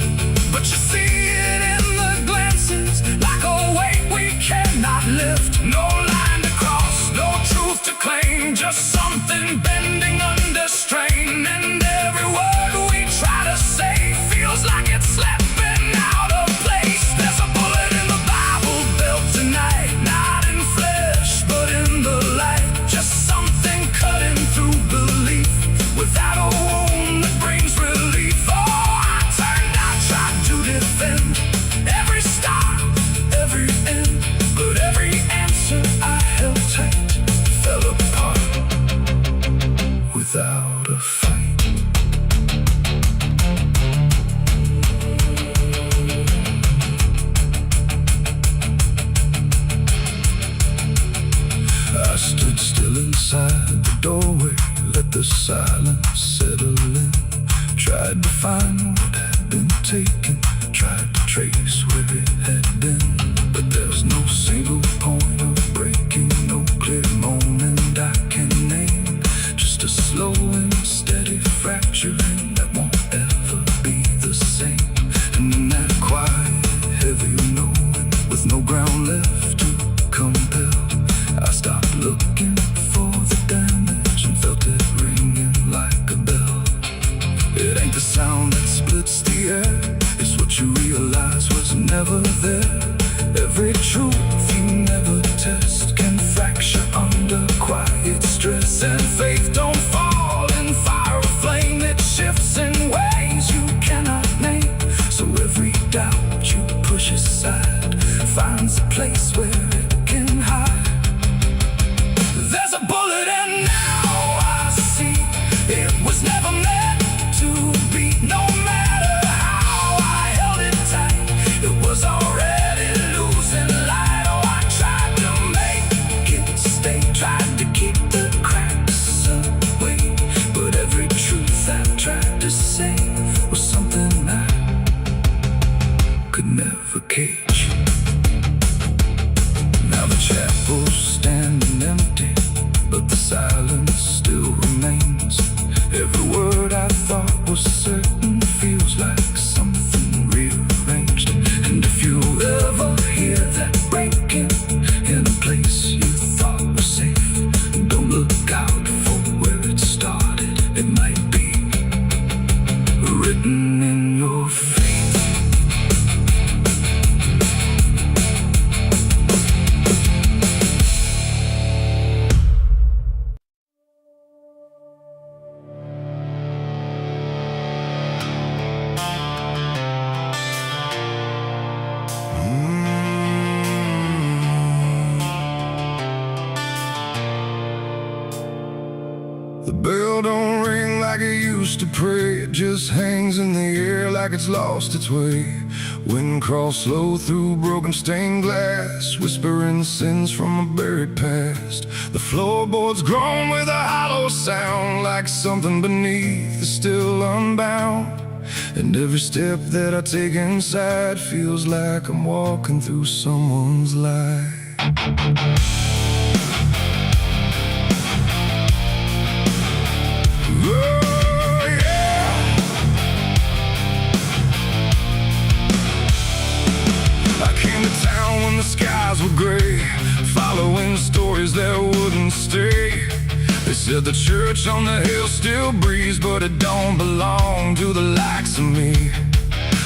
but you see it in the glances, like a weight we cannot lift. No line to cross, no truth to claim, just something bending under strain. And every word we try to say feels like it's slipping out of place. There's a bullet in the Bible belt tonight, not in flesh but in the light, just something cutting through belief without a wound that brings relief. Oh, I turned, I tried to defend every start, every end, but every answer I held tight fell apart without a fight. I stood still inside the doorway, let the silence settle in. Tried to find what had been taken, tried to trace where it had been, but there's no single point of breaking, no clear moment I can name. Just a slow and steady fracturing that won't ever be the same. And in that quiet, heavy knowing, with no ground left to compel, I stopped looking for the damage and felt it ringing like a bell. It ain't the sound that splits the air, it's what you realize was never there. Every truth you never test can fracture under quiet stress. And faith don't fall in fire or flame, it shifts in ways you cannot name. So every doubt you push aside finds a place where it can hide. tried to keep the cracks away, but every truth I tried to say was something I could never cage. Now the chapel's standing empty, but the silence still remains. Every word I thought was certain feels like something rearranged. And if you ever hear that breaking in a place you thought was safe, don't look out for where it started. It might be written in your fate. The bell don't ring like it used to pray. It just hangs in the air like it's lost its way. Wind crawls slow through broken stained glass, whispering sins from a buried past. The floorboards groan with a hollow sound, like something beneath is still unbound. And every step that I take inside feels like I'm walking through someone's life. The skies were gray, following stories that wouldn't stay. They said the church on the hill still breathes, but it don't belong to the likes of me.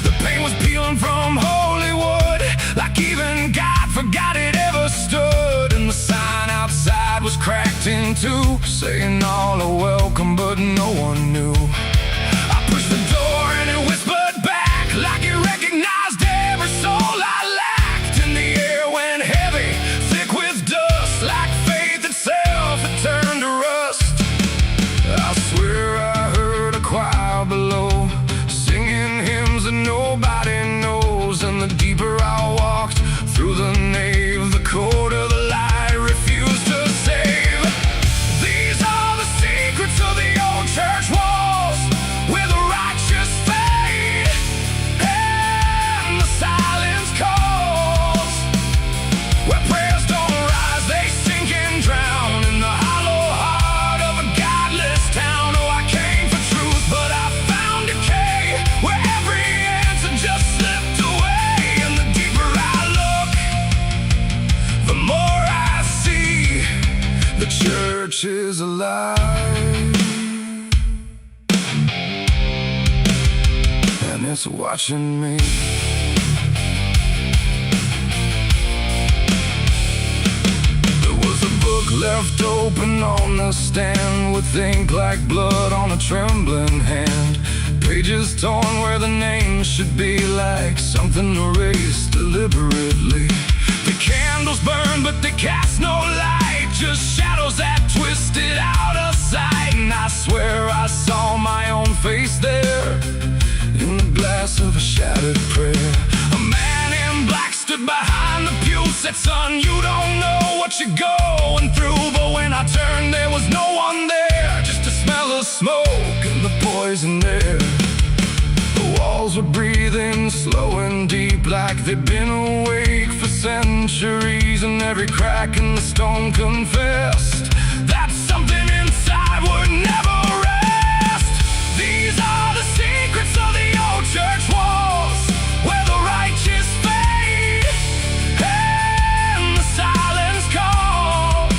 The paint was peeling from holy wood, like even God forgot it ever stood. And the sign outside was cracked in two, saying all are welcome, but no one knew. I pushed the door and it whispered back, like it recognized every soul I lacked. Is alive, and it's watching me. There was a book left open on the stand, with ink like blood on a trembling hand. Pages torn where the names should be, like something erased deliberately. The candles burn, but they cast no light, just shadows that twisted out of sight. And I swear I saw my own face there, in the glass of a shattered prayer. A man in black stood behind the pew, said, son, you don't know what you're going through. But when I turned, there was no one there, just a smell of smoke and the poison air. The walls were breathing slow and deep, like they'd been awake for centuries. And every crack in the stone confessed that something inside would never rest. These are the secrets of the old church walls, where the righteous fade and the silence calls,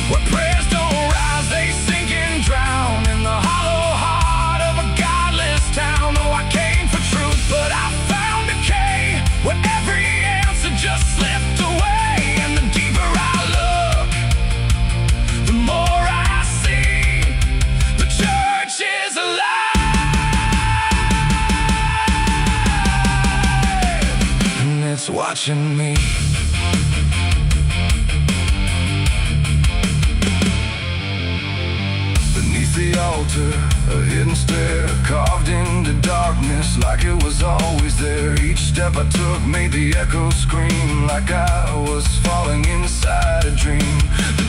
where prayers don't rise, they sink and drown in the hollow heart of a godless town. Oh, I came for truth, but I found decay, where every answer just slipped away. And the deeper I look, the more I see the church is alive, and it's watching me. Beneath the altar, a hidden stair carved into darkness, like it was always there. Each step I took made the echo scream, like I was falling inside a dream. The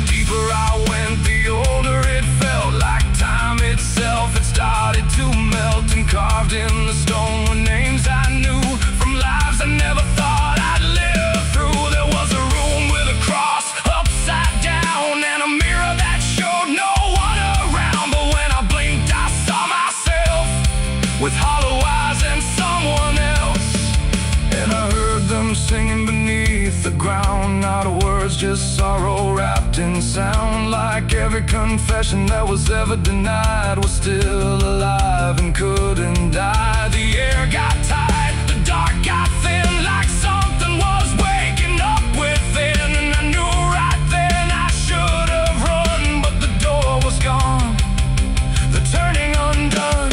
words, just sorrow wrapped in sound. Like every confession that was ever denied was still alive and couldn't die. The air got tight, the dark got thin, like something was waking up within. And I knew right then I should have run, but the door was gone, the turning undone.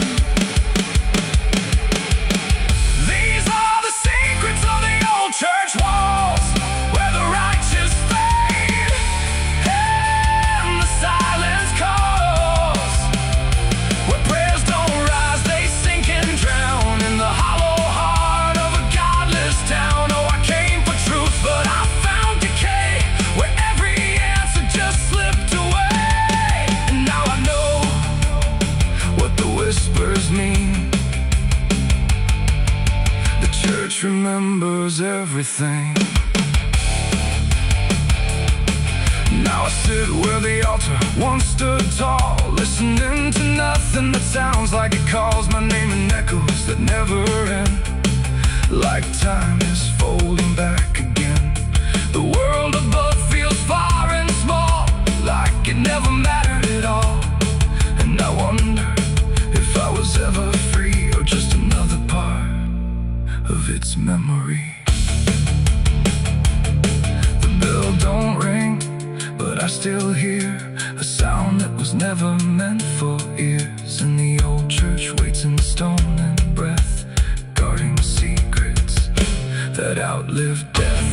These are the secrets of the old church walls, where the righteous fade and the silence calls, where prayers don't rise, they sink and drown in the hollow heart of a godless town. Oh, I came for truth, but I found decay, where every answer just slipped away. And now I know what the whispers mean. The church remembers everything. Now I sit where the altar once stood tall, listening to nothing that sounds like it calls my name in echoes that never end. Like time is folding back again. The world above feels far and small, like it never mattered at all. And I wonder if I was ever free, or just another part of its memory. The bell don't ring, but I still hear a sound that was never meant for ears. And the old church waits in stone and breath, guarding secrets that outlive death.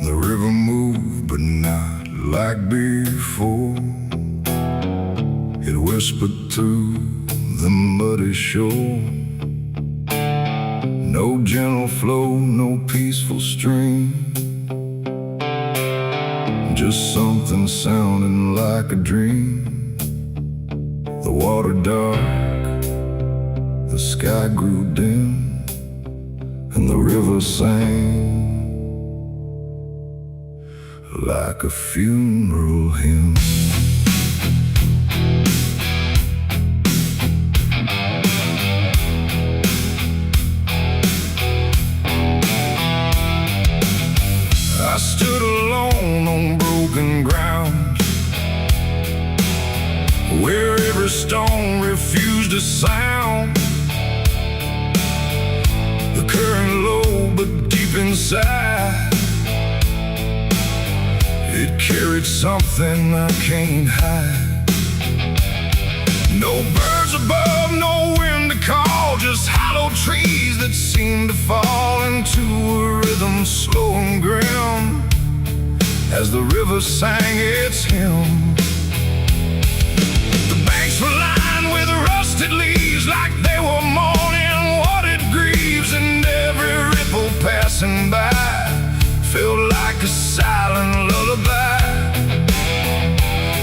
The river moved, but not like before. It whispered through the muddy shore. No gentle flow, no peaceful stream, just something sounding like a dream. The water dark, the sky grew dim, and the river sang like a funeral hymn. I stood alone on broken ground, where every stone refused a sound. The current low, but deep inside, it carried something I can't hide. No birds above, no wind to call, just hollow trees that seem to fall into a rhythm slow and grim, as the river sang its hymn. The banks were lined with rusted leaves, like they were mourning what it grieves, and every ripple passing by felt like a silent lullaby.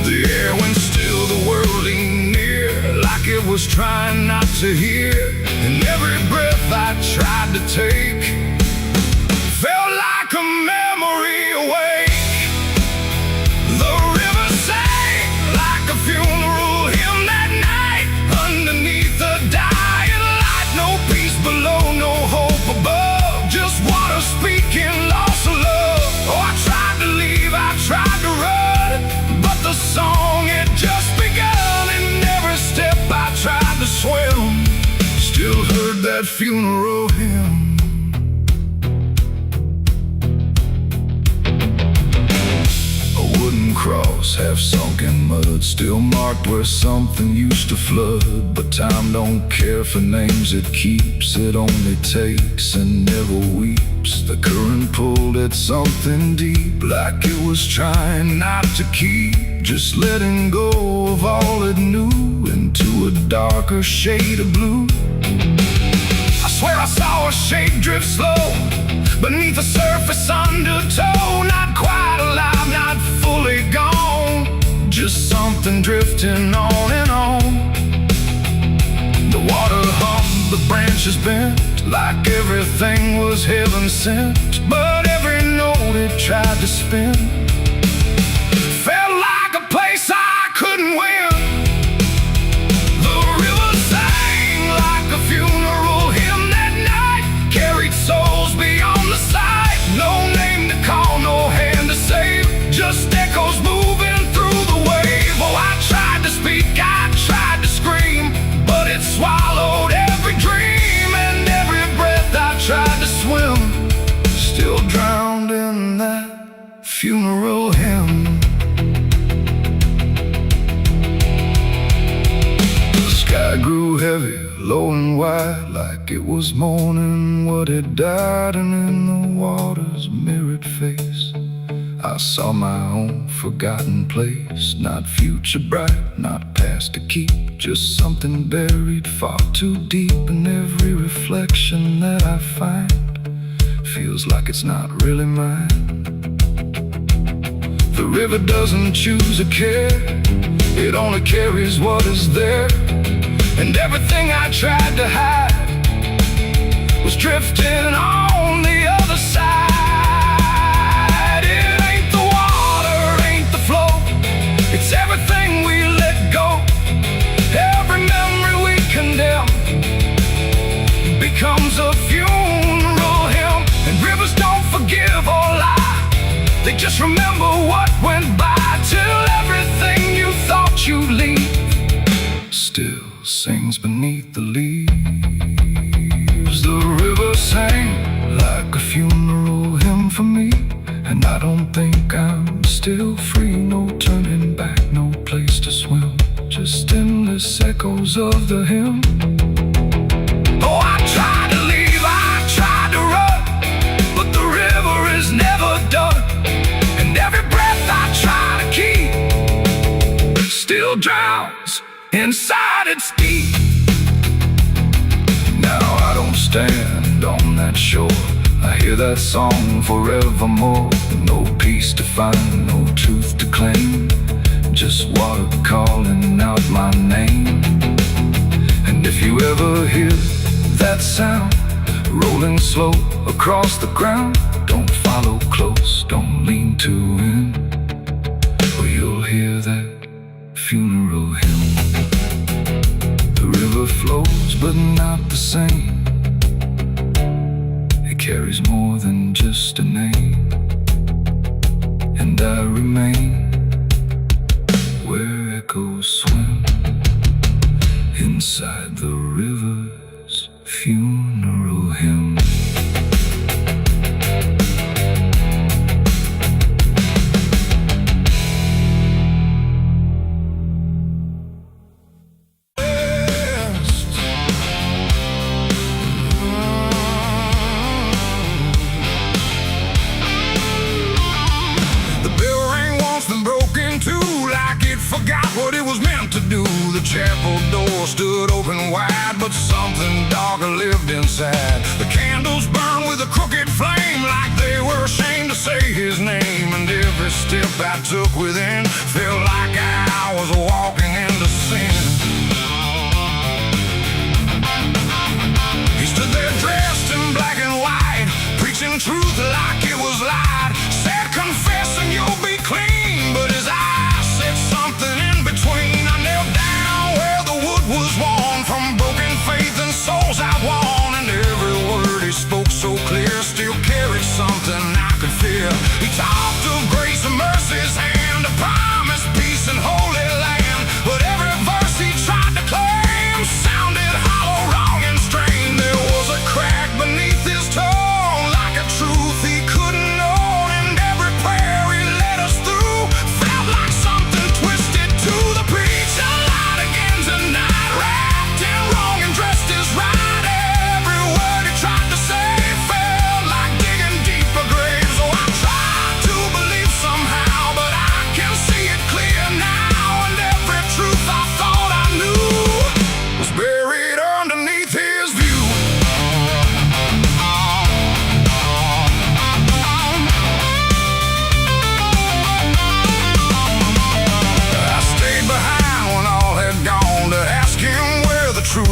The air went still, the world leaned near, like it was trying not to hear. And every breath I tried to take felt like a memory awake. The river sang like a funeral hymn that night, underneath the dying light. No peace below, no hope above, just water speaking loss of love. Oh, I tried to leave, I tried to run, but the song had just begun. And every step I tried to swim still heard that funeral hymn. A wooden cross, half sunk in mud, still marked where something used to flood. But time don't care for names it keeps, it only takes and never weeps. The current pulled at something deep, like it was trying not to keep, just letting go of all it knew into a darker shade of blue. I swear I saw a shape drift slow beneath the surface undertow, not quite alive, not fully gone, just something drifting on and on. The water hummed, the branches bent, like everything was heaven sent. But every note it tried to spin felt like a place I couldn't win. The river sang like a funeral hymn that night, carried souls beyond the sight. No name to call, no hand to save, just echoes moving through the wave. Oh, I tried to speak, I tried to scream, but it swallowed every dream. And every breath I tried to swim, still drowned in that funeral hymn. The sky grew heavy, low and wide, like it was mourning what had died. And in the water's mirrored face, I saw my own forgotten place. Not future bright, not past to keep, just something buried far too deep. And every reflection that I find feels like it's not really mine. The river doesn't choose a care, it only carries what is there. And everything I tried to hide was drifting on the other side. It ain't the water, ain't the flow, it's everything we let go. Every memory we condemn becomes a funeral hymn. And rivers don't forgive or lie, they just remember what went by, till everything you thought you'd leave still sings beneath the leaves. The river sang like a funeral hymn for me, and I don't think I'm still free. No turning back, no place to swim, just endless echoes of the hymn. Oh, I tried to leave, I tried to run, but the river is never done. And every breath I try to keep still drowns inside its deep. Now I don't stand on that shore, I hear that song forevermore. No peace to find, no truth to claim, just water calling out my name. And if you ever hear that sound rolling slow across the ground, don't follow close, don't lean too in, or you'll hear that funeral hymn. The river flows but not the same, it carries more than just a name. And I remain where echoes swim, inside the river's funeral hymn. Forgot what it was meant to do. The chapel door stood open wide, but something darker lived inside. The candles burned with a crooked flame, like they were ashamed to say his name. And every step I took within felt like I was walking into sin. He stood there dressed in black and white, preaching truth like it was lied. Said, confessing you'll be clean, but his eyes said something in between. I knelt down where the wood was worn from broken faith and souls I've won. And every word he spoke so clear still carried something I could feel. He talked of grace and mercy's hand, a promise, peace, and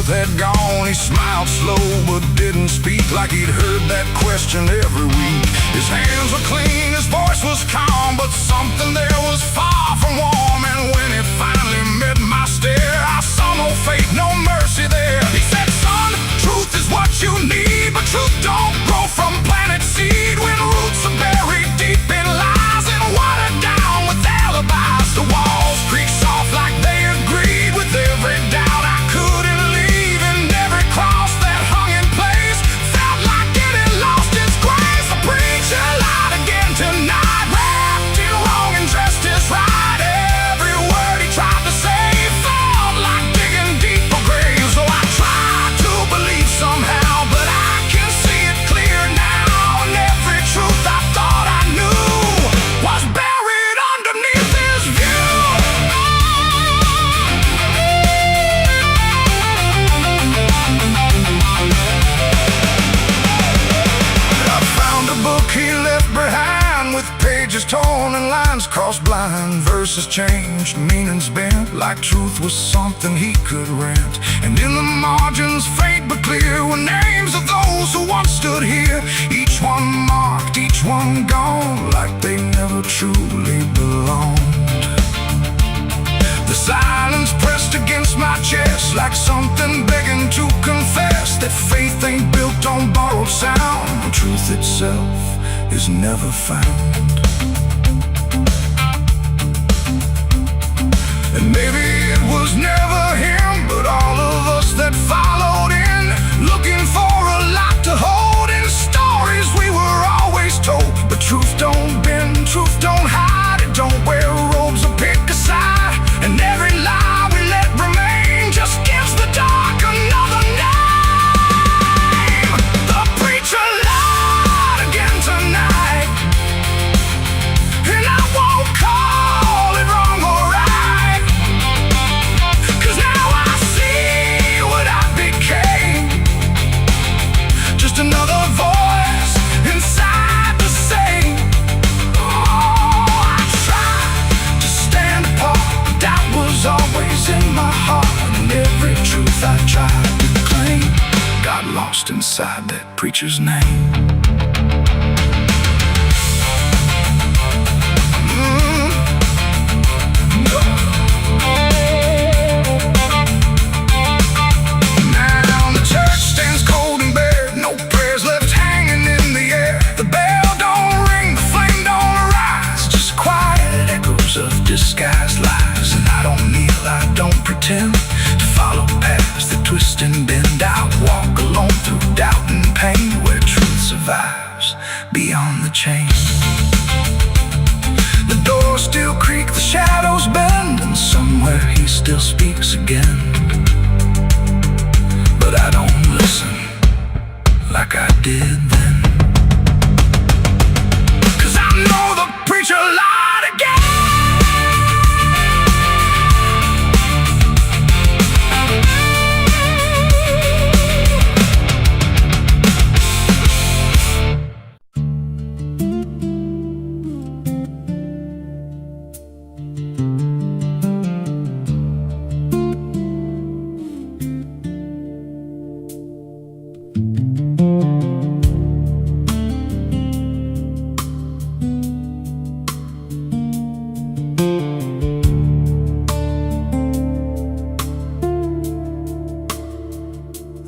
truth had gone. He smiled slow but didn't speak, like he'd heard that question every week. His hands were clean, his voice was calm, but something there was far from warm. And when he finally met my stare, I saw no fate, no mercy there. He said, son, truth is what you need, but truth don't grow from planet seed. When roots are buried deep in lies and watered down with alibis, the walls creak soft like they agreed with every doubt I couldn't leave. And every cross that hung in place felt like it had lost its grace. The preacher lied again tonight, wrapped in wrong and dressed as right. Every word he tried to say felt like digging deep for graves. So I tried to believe somehow, but I can see it clear now. And every truth I thought I knew was buried underneath his view. I found a book he left behind, with pages torn and lines crossed blind. Verses changed, meanings bent, like truth was something he could rent. And in the margins, faint but clear, were names of those who once stood here. Each one marked, each one gone, like they never truly belonged. The silence pressed against my chest, like something begging to confess that faith ain't built on borrowed sound. The truth itself is never found. And maybe it was never him, but all of us that followed in, looking for a lot to hold in stories we were always told. But truth don't bend, truth don't hide, it don't wear robes or pick a side. And every lie we let remain just gives the dark another name. The preacher lied again tonight, and I won't call it wrong or right, 'cause now I see what I became. Just another voice inside the same. Oh, I tried to stand apart, but doubt was always in my heart. And every truth I tried to claim got lost inside that preacher's name. Now the church stands cold and bare, no prayers left hanging in the air. The bell don't ring, the flame don't rise, just quiet echoes of disguised lies. And I don't kneel, I don't pretend to follow paths that twist and bend. I walk alone through doubt and pain, where truth survives beyond the chain. The doors still creak, the shadows bend, and somewhere he still speaks again. But I don't listen like I did then, 'cause I know the preacher lied again.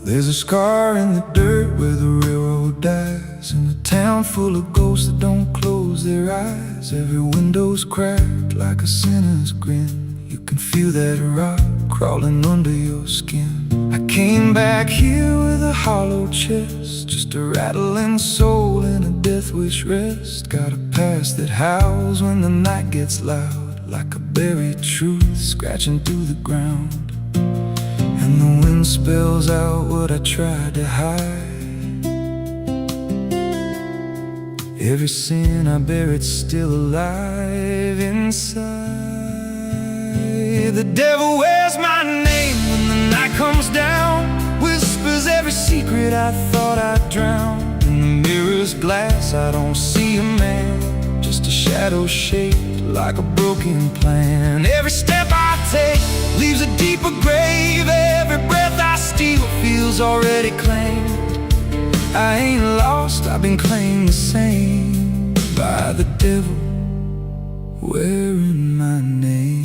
There's a scar in the dirt where the railroad dies, in a town full of ghosts that don't close their eyes. Every window's cracked like a sinner's grin. You can feel that rot crawling under your skin. I came back here with a hollow chest, just a rattling soul in a death wish rest. Got a past that howls when the night gets loud, like a buried truth scratching through the ground. And the wind spells out what I tried to hide. Every sin I buried still alive inside. The devil wears my name when the night comes down, whispers every secret I thought I'd drown. In the mirror's glass I don't see a man, just a shadow shaped like a broken plan. Every step I take leaves a deeper grave, every breath I steal feels already claimed. I ain't lost, I've been claimed the same by the devil wearing my name.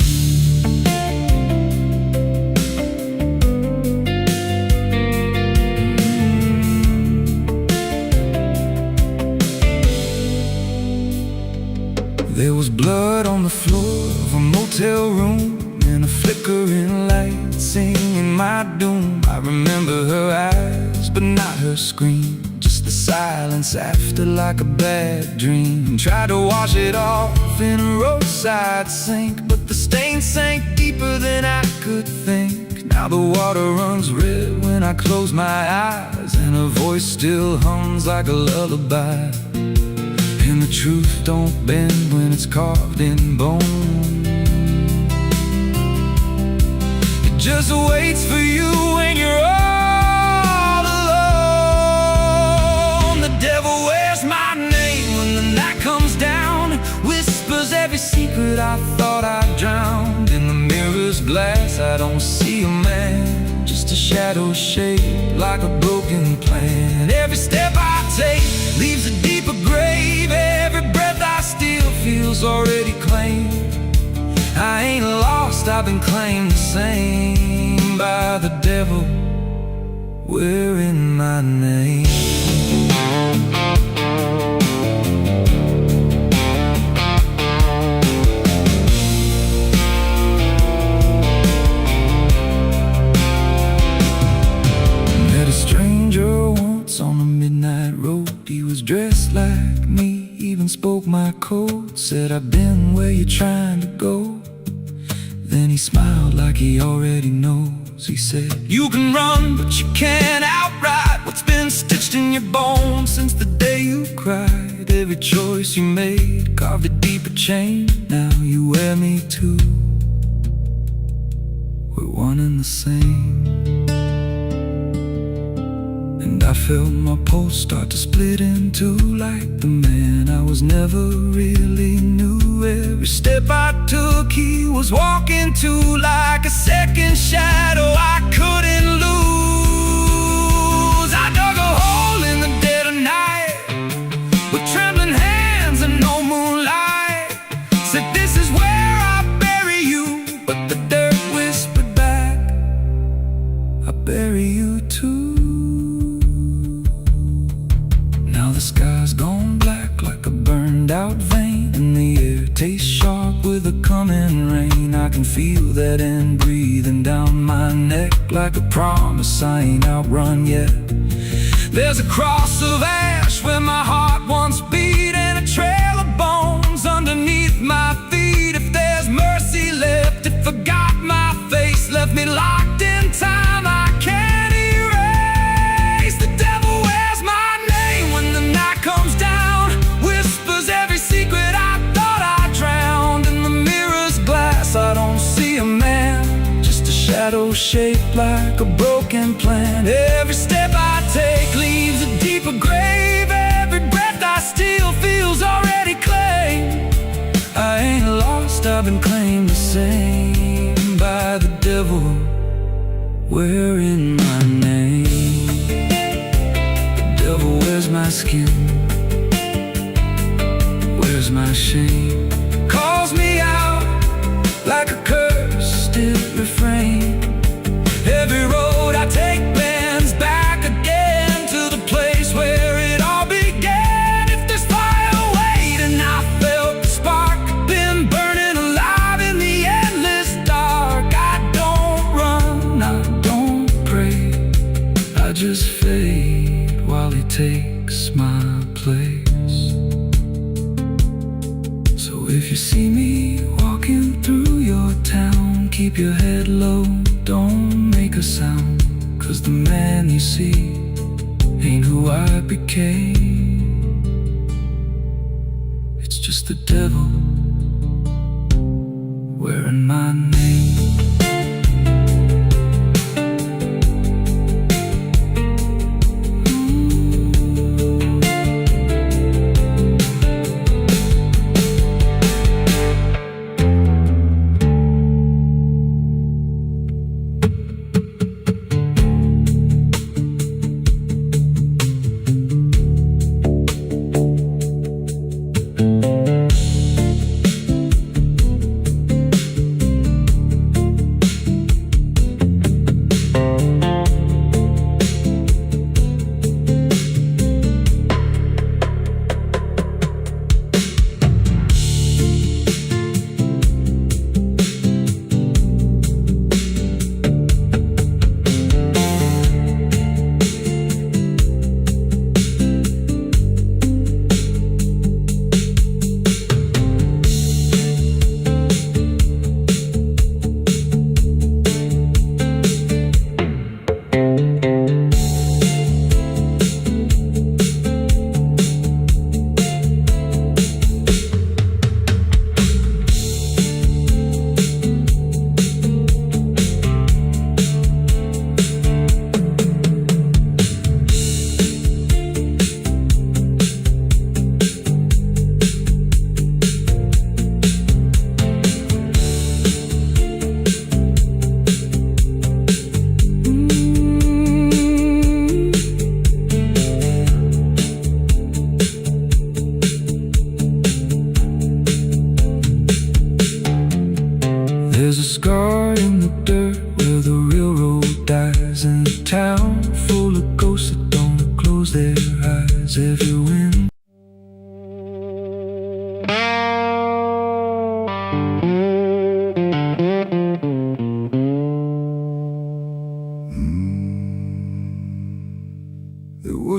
There was blood on the floor of a motel room and a flickering light singing my doom. I remember her eyes, but not her scream, just the silence after like a bad dream. Tried to wash it off in a roadside sink, but the stain sank deeper than I could think. Now the water runs red when I close my eyes, and her voice still hums like a lullaby. And the truth don't bend when it's carved in bone. It just waits for you when you're all alone. The devil wears my name when the night comes down, whispers every secret I thought I drowned. In the mirror's glass I don't see a man, just a shadow shaped like a broken plan. Every step I take leaves a deeper grave. Every breath I steal feels already claimed. I ain't lost, I've been claimed the same by the devil wearing my name. Met a stranger once on a midnight road. He was dressed like me, even spoke my code. Said, I've been where you're trying to go. Then he smiled like he already knows. He said, you can run, but you can't outride what's been stitched in your bones since the day you cried. Every choice you made carved a deeper chain. Now you wear me too. We're one and the same. And I felt my pulse start to split in two, like the man I was never really knew. Every step I took he was walking to, like a second shadow I couldn't lose. I dug a hole in the dead of night with trembling hands and no moonlight. Said, this is where I bury you, but the dirt whispered back, I bury you too. Now the sky's gone black like a burned out vein, and the air tastes sharp with the coming rain. I can feel that end breathing down my neck like a promise I ain't outrun yet. There's a cross of ash where my heart once beat, and a trail of bones underneath my feet. If there's mercy left, it forgot my face, left me locked in time I can't erase. The devil wears my name when the night comes down, whispers every secret I thought I drowned. In the mirror's glass I don't see a man, just a shadow shaped like a broken plan. Every step I take leaves a deeper grave. Every breath I steal feels already claimed. I ain't lost, I've been claimed the same by the devil wearing my name. The devil wears my skin, wears my shame, calls me out like a cursed refrain. Every road I take bends back again to the place where it all began. If there's fire waiting, I felt the spark, been burning alive in the endless dark. I don't run, I don't pray, I just fade while he takes my place. So if you see me walking through your town, keep your head low, don't make a sound, 'cause the man you see ain't who I became. It's just the devil wearing my name.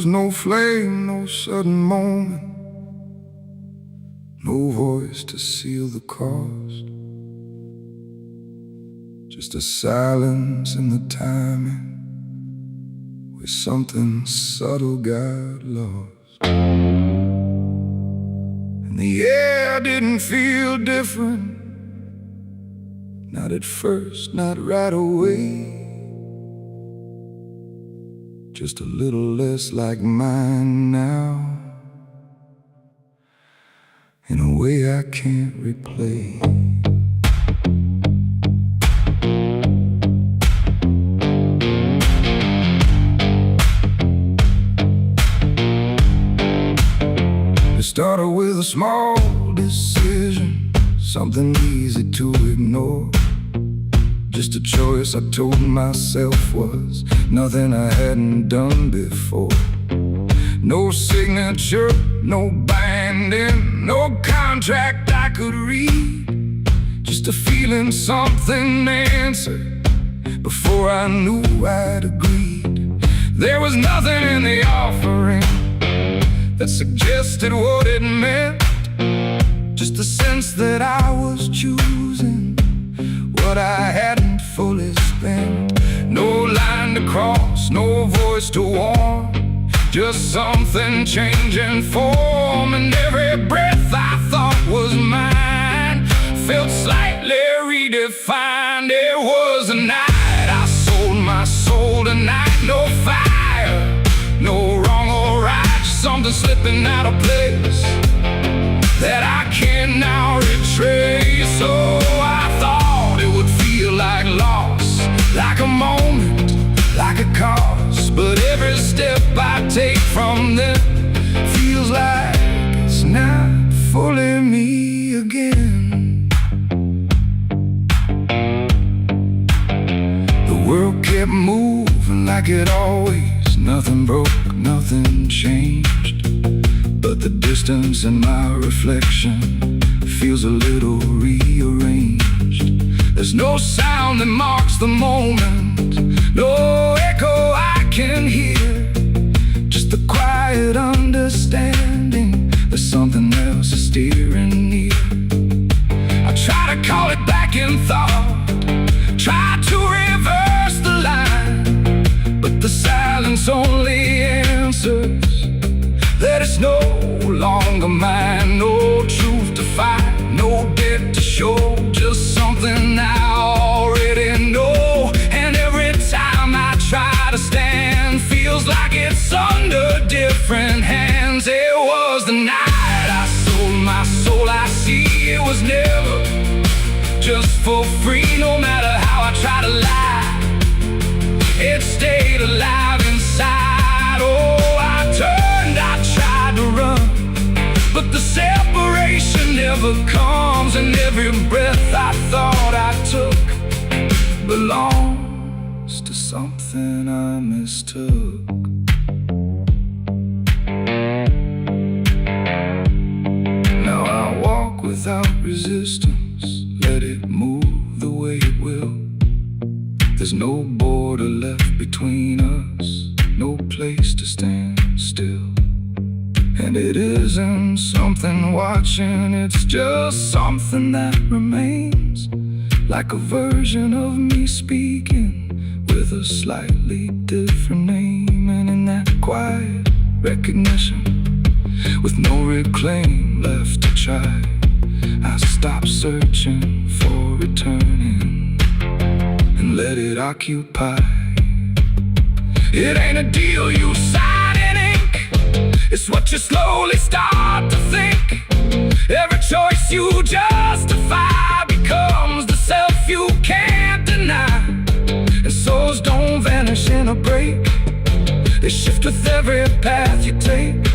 was no flame, no sudden moment, no voice to seal the cost. Just a silence in the timing, where something subtle got lost. And the air didn't feel different, not at first, not right away. Just a little less like mine now, in a way I can't replay. It started with a small decision, something easy to ignore. Just a choice I told myself was nothing I hadn't done before. No signature, no binding, no contract I could read. Just a feeling something answered before I knew I'd agreed. There was nothing in the offering that suggested what it meant, just the sense that I was choosing what I hadn't fully spent. No line to cross, no voice to warn, just something changing form. And every breath I thought was mine felt slightly redefined. It was a night I sold my soul tonight. No fire, no wrong or right, just something slipping out of place that I can now retrace. So I thought it would feel like loss, like a moment, like a cause. But every step I take from them feels like it's not fully me again. The world kept moving like it always, nothing broke, nothing changed. But the distance in my reflection feels a little rearranged. There's no sound that marks the moment, no echo I can hear, just the quiet understanding there's something else is steering near. I try to call it back in thought, try to reverse the line, but the silence only answers that it's no longer mine. No truth to fight, no debt to show, just something I already know. And every time I try to stand, feels like it's under different hands. It was the night I sold my soul. I see it was never just for free. No matter how I try to lie, it stayed alive inside. Oh, I turned, I tried to run, but the separation never comes. And every breath I thought I took belongs to something I mistook. Now I walk without resistance, let it move the way it will. There's no border left between us, no place to stand still. And it isn't something watching, it's just something that remains, like a version of me speaking with a slightly different name. And in that quiet recognition, with no reclaim left to try, I stop searching for returning and let it occupy. It ain't a deal you sign in ink, it's what you slowly start to think. Every choice you justify becomes the self you can't deny. And souls don't vanish in a break, they shift with every path you take.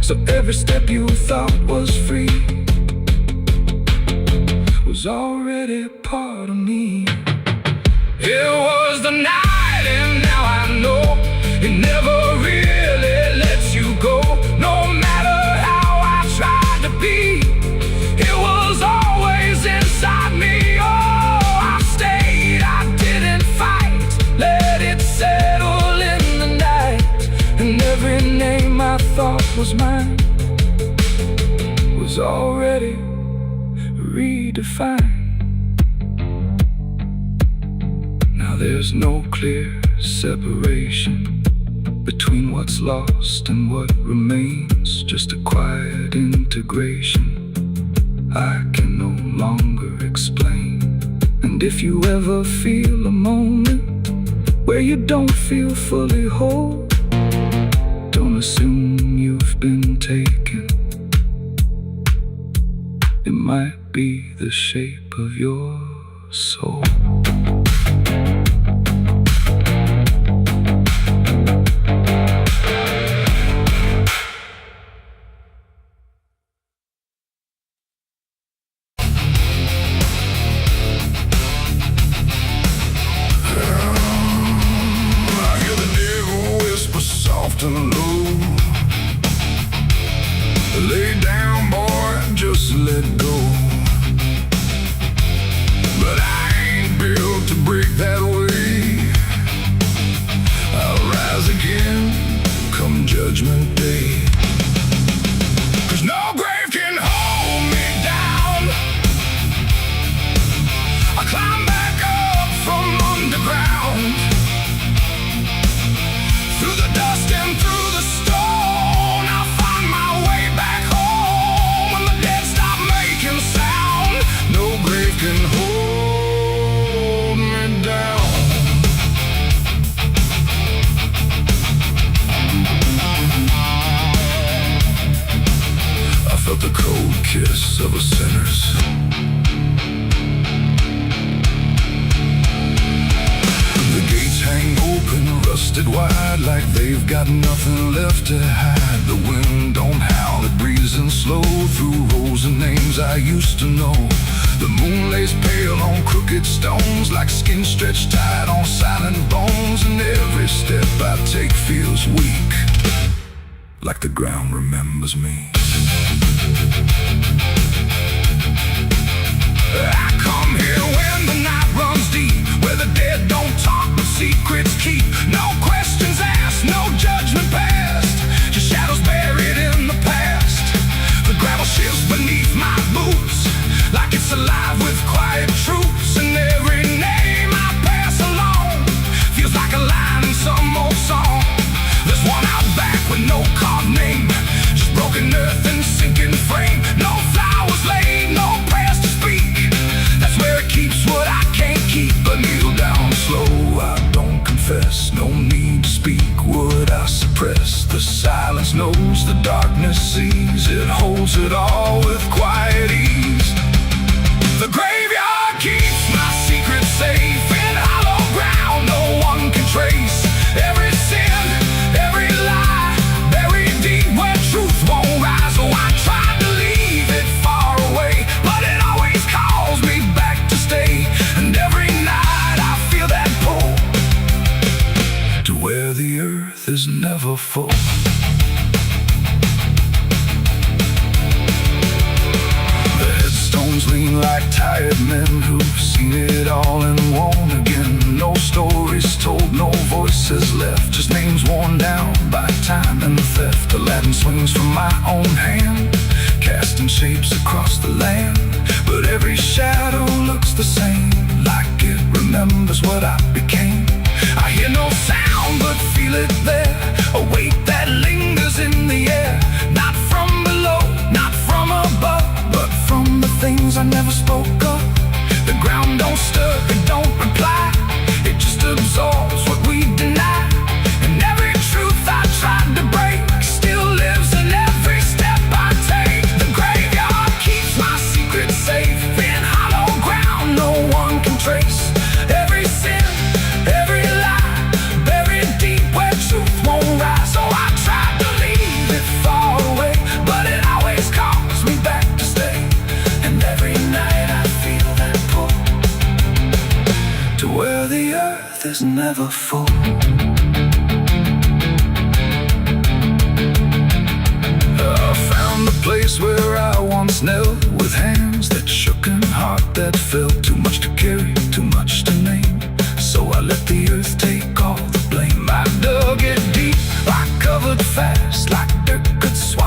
So every step you thought was free was already part of me. It was the night, and now I know it never really lets you go. No matter how I tried to be, it was always inside me. Oh, I stayed, I didn't fight, let it settle in the night. And every was mine was already redefined. Now there's no clear separation between what's lost and what remains, just a quiet integration I can no longer explain. And if you ever feel a moment where you don't feel fully whole, don't assume you've been taken. It might be the shape of your soul. And low, lay down, boy, just let go. But I ain't built to break that way. I'll rise again come Judgment Day. 'Cause no grave can hold me down. I climb back up from underground, through the dust and through the stone. I'll find my way back home when the dead stop making sound. No grave can hold me down. I felt the cold kiss of a sinner's. The gates hang open, rusted wide, like they've got nothing left to hide. The wind don't howl, it breathes in slow through rows and names I used to know. The moon lays pale on crooked stones, like skin stretched tight on silent bones. And every step I take feels weak, like the ground remembers me. I come here when the night runs deep, where the dead don't talk but secrets keep. No questions asked, no judgment passed, just shadows buried in the past. The gravel shifts beneath my boots, like it's alive with quiet troops. And every name I pass along feels like a line in some old song. There's one out back with no carved name, just broken earth and sinking frame. No flowers laid, no prayers to speak. That's where it keeps what I can't keep. But kneel down slow, I don't confess. No need to speak what I suppress. The silence knows, the darkness sees. It holds it all with quiet ease. The graveyard keeps my secret safe in hollow ground no one can trace. Every sin, every lie, buried deep where truth won't rise. Oh, I tried to leave it far away, but it always calls me back to stay. And every night I feel that pull to where the earth is never full. The headstones lean like tired men who've seen it all and won't again. No stories told, no voices left, just names worn down by time and theft. The Latin swings from my own hand, casting shapes across the land. But every shadow looks the same, like it remembers what I became. I hear no sound but feel it there, a weight that lingers in the air. Not from below, not from above, but from the things I never spoke of. The ground don't stir, it don't reply, it just absorbs what we deny. And every truth I tried to break still lives in every step I take. The graveyard keeps my secret safe in hollow ground no one can trace. Every sin, every lie, buried deep where truth won't rise. So I tried to leave it far away, but it always calls me back to stay. And every night I feel that pull to where the earth is never full. I found the place where I once knelt, with hands that shook and heart that felt. Too much to carry, too much to name, so I let the earth take all the blame. I dug it deep, I covered fast, like dirt could swallow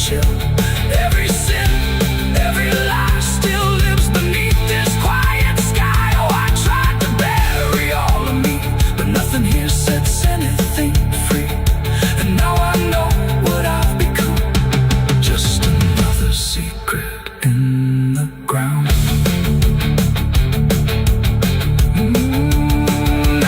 chill. Every sin, every lie still lives beneath this quiet sky. Oh, I tried to bury all of me, but nothing here sets anything free. And now I know what I've become, just another secret in the ground.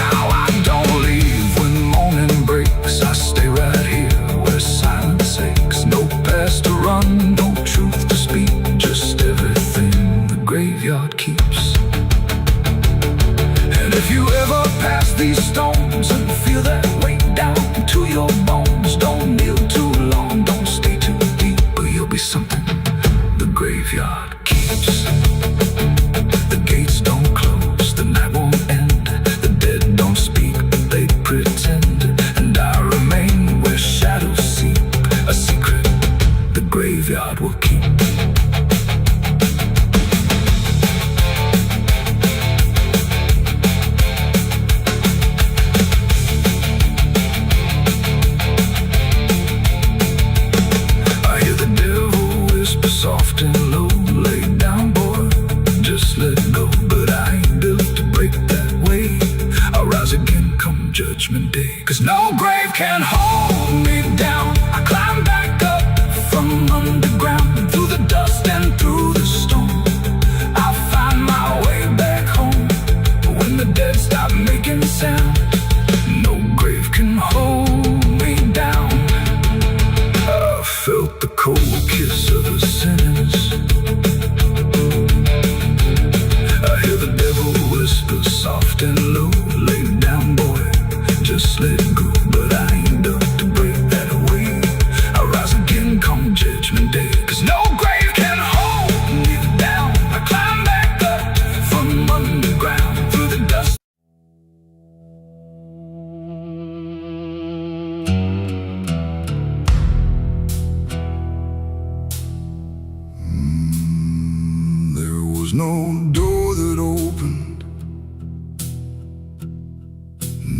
Now I don't leave when morning breaks. I stay right here where silence aches. No past to run, no truth to speak, just everything the graveyard keeps. And if you ever pass these stones and feel that weight down to your bones, don't kneel too long, don't stay too deep, or you'll be something the graveyard keeps. The gates don't close, the night won't end. The dead don't speak, but they pretend. And I remain where shadows seep, a secret the graveyard will keep. I hear the devil whisper soft and low, lay down, boy, just let go. But I ain't built to break that way. I'll rise again come judgment day, 'cause no grave can hold me down. I climb back up from underground, through the dust and through the storm. I'll find my way back home. But when the dead stop making sound, no grave can hold me down. I felt the cold kiss of the sinners. I hear the devil whisper soft and low, lay down, boy, just let go. But I ain't built to break that way. I'll rise again come judgment day, 'cause no grave can hold me down. I climb back up from underground, through the dust. There was no door that opened,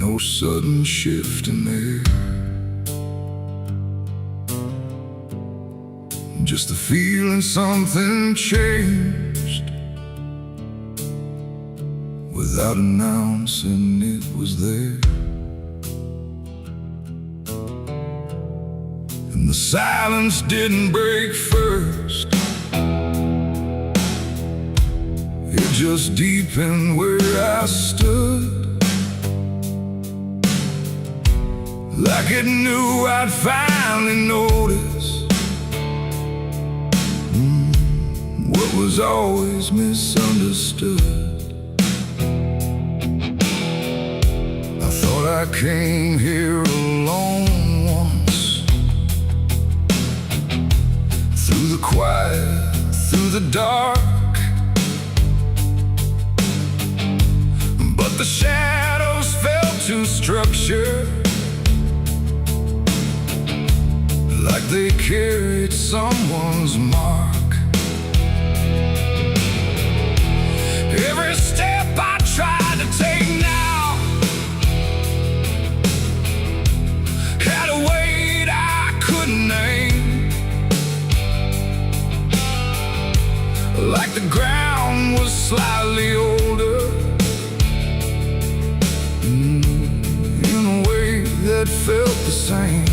no sudden shift in air, just the feeling something changed, without announcing it was there. And the silence didn't break first, it just deepened where I stood, like it knew I'd finally noticed what was always misunderstood. I thought I came here alone once, through the quiet, through the dark, but the shadows fell to structure, like they carried someone's mark. Every step I tried to take now had a weight I couldn't name, like the ground was slightly older, in a way that felt the same.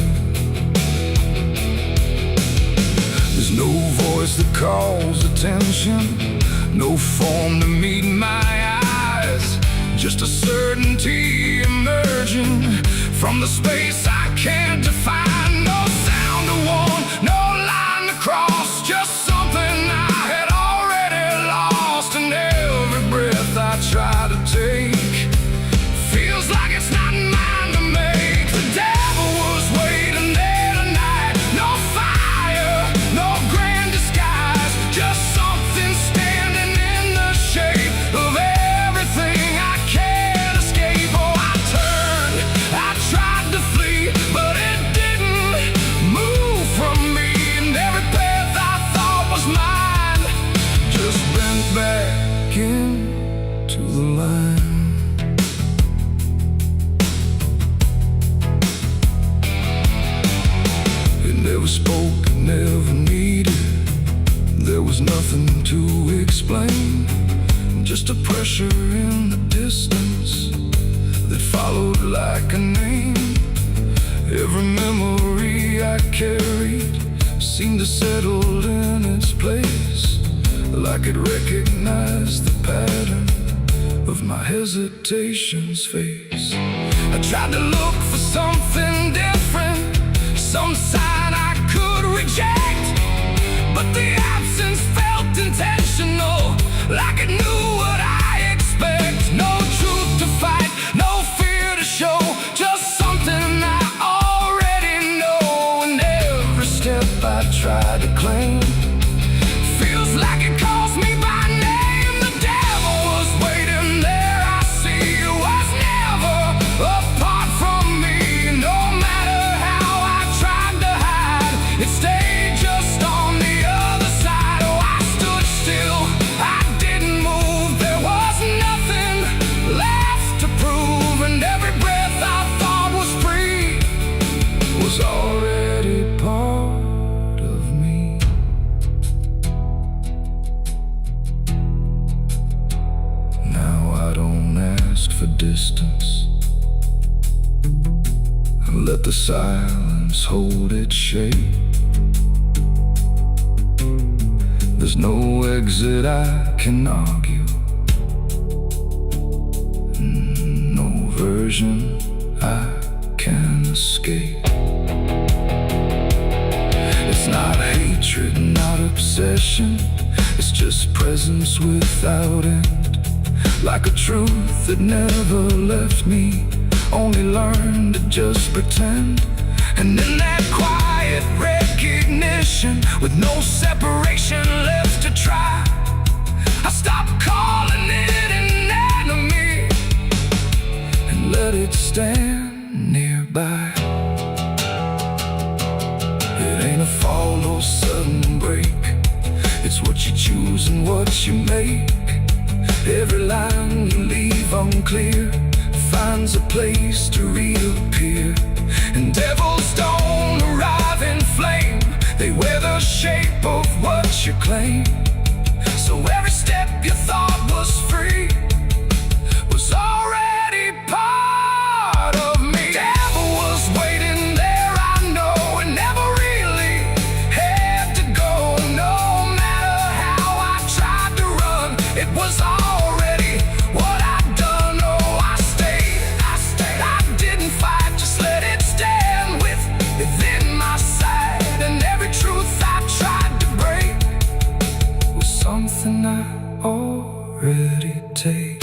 There's no voice that calls attention, no form to meet my eyes, just a certainty emerging from the space I can't define. No sound to warn, no line to cross, just something I had already lost. And every breath I try to take feels like it's not mine to make. The devil was waiting there tonight, no fire, no grand disguise, just something standing in the shape of everything I can't escape. Oh, I turned, I tried to flee, but it didn't move from me. And every path was nothing to explain, just a pressure in the distance that followed like a name. Every memory I carried seemed to settle in its place, like it recognized the pattern of my hesitation's face. I tried to look for something different, some sign I could reject, but the absence felt intentional, like it knew what I expect. No truth to fight, no fear to show, just something I already know. And every step I try to claim feels like it calls me by name. The devil was waiting there, I see. It was never apart from me. No matter how I tried to hide, it stayed just on the other side. Oh, I stood still, I didn't move. There was nothing left to prove, and every breath I thought was free was already part of me. Now I don't ask for distance, I let the silence hold its shape. There's no exit I can argue, no version I can escape. It's not hatred, not obsession, it's just presence without end. Like a truth that never left me, only learned to just pretend. And in that quiet recognition, with no separation left to try, I stopped calling it an enemy and let it stand nearby. It ain't a fall or sudden break, it's what you choose and what you make. Every line you leave unclear finds a place to reappear. And devils don't arrive in flame, they wear the shape of what you claim. So every step you thought was free was already part of me. Devil was waiting there, I know, and never really had to go. No matter how I tried to run, it was already what I'd done. Oh, I stayed, I didn't fight, just let it stand within my sight. And every truth I tried to break was something I already take.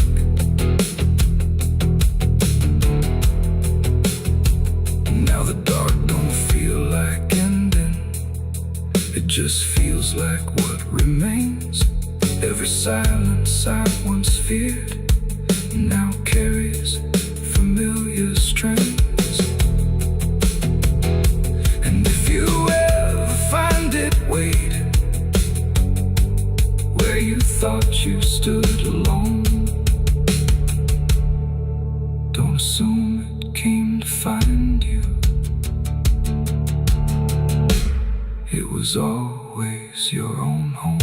Now the dark don't feel like ending, it just feels like what remains. Every silence I once feared now carries familiar strings. And if you ever find it waiting where you thought you stood alone, don't assume it came to find you. It was always your own home.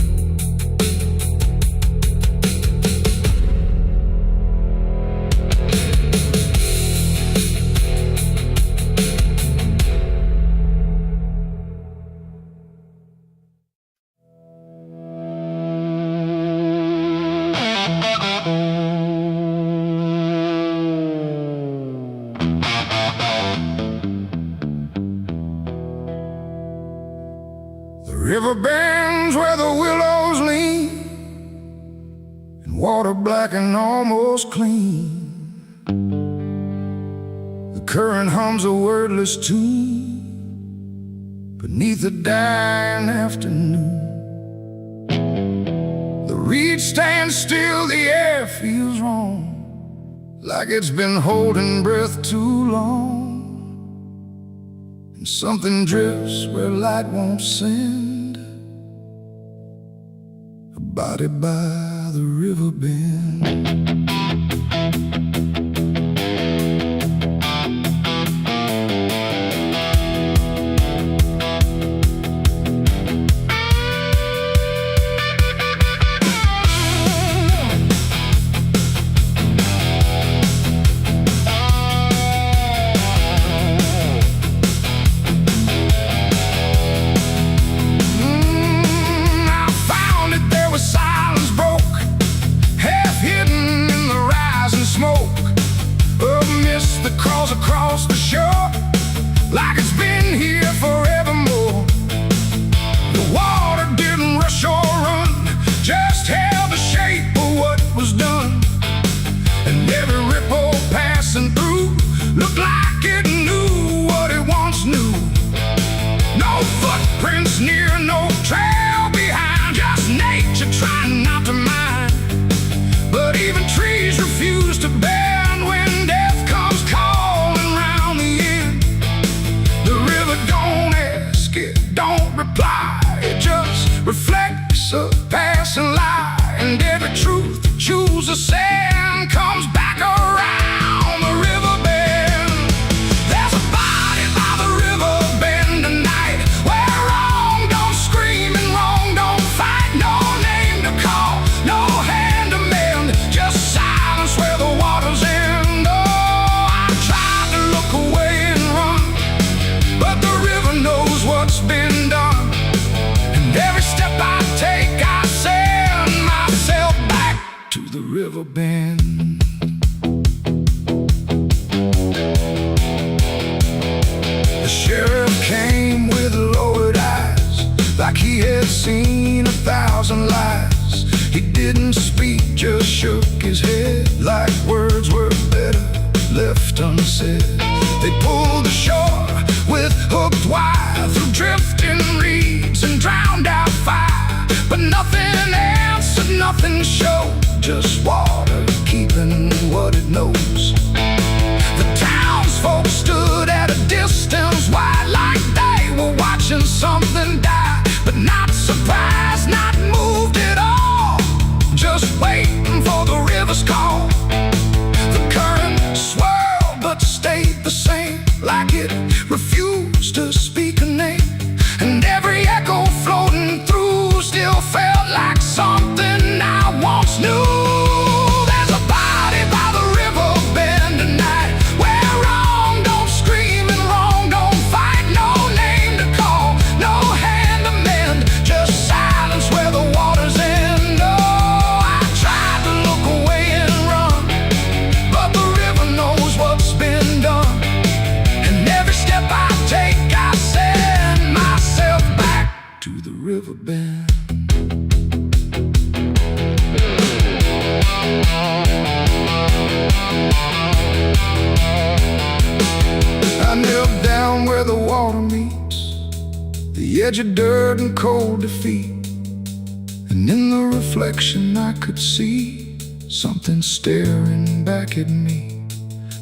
River bends where the willows lean, and water black and almost clean. The current hums a wordless tune beneath the dying afternoon. The reed stands still, the air feels wrong, like it's been holding breath too long. And something drifts where light won't send, a body by the river bend. river bend. The sheriff came with lowered eyes, like he had seen 1,000 lies. He didn't speak, just shook his head, like words were better left unsaid. They pulled ashore with hooked wire, through drifting reeds and drowned out fire. But nothing answered, nothing showed, just water keeping what it knows. The townsfolk stood at a distance, wide, like they were watching something die. But not surprised, not moved at all, just waiting for the river's call. The current swirled but stayed the same, like it refused to speak a name. And every echo floating through still felt like something I once knew. There's a body by the river bend tonight, where wrong don't scream and wrong don't fight. No name to call, no hand to mend, just silence where the waters end. Oh, I tried to look away and run, but the river knows what's been done. And every step I take, I send myself back to the river bend. I knelt down where the water meets the edge of dirt and cold defeat. And in the reflection I could see something staring back at me.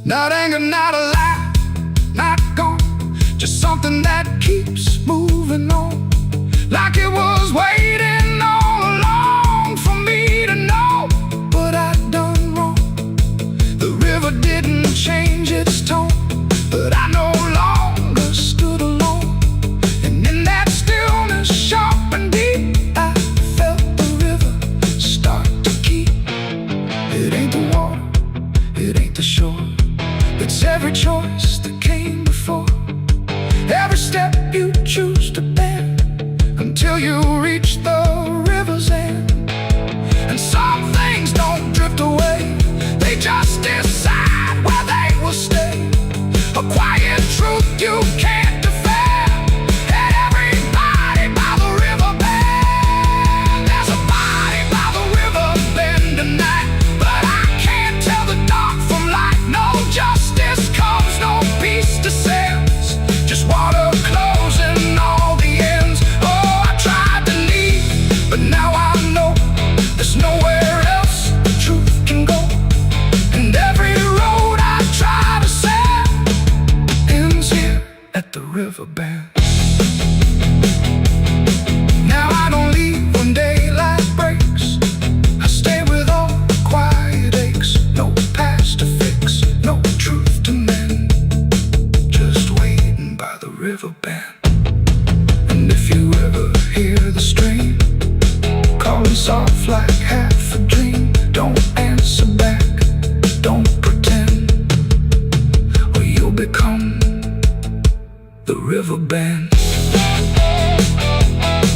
Not anger, not a lie, not gone, just something that keeps moving on, like it was waiting all along for me to know what I'd done wrong. The river didn't change its tone, but I no longer stood alone. And in that stillness, sharp and deep, I felt the river start to keep. It ain't the water, it ain't the shore, it's every choice that came before. Every step you choose to bend, until you reach the river's end. And some things don't drift away, they just decide where they will stay. A quiet truth you can't defend, and everybody by the river bend. There's a body by the river bend tonight, but I can't tell the dark from light. No justice comes, no peace descends, just water closing all the ends. Oh, I tried to leave, but now I know there's nowhere else the truth can go. And every road I try to set ends here at the river bend. Now I don't leave when daylight breaks, I stay with all the quiet aches. No past to fix, no truth to mend, just waiting by the river bend. And if you ever hear the stream calling soft like half a dream, don't answer back, don't pretend, or you'll become the river bend.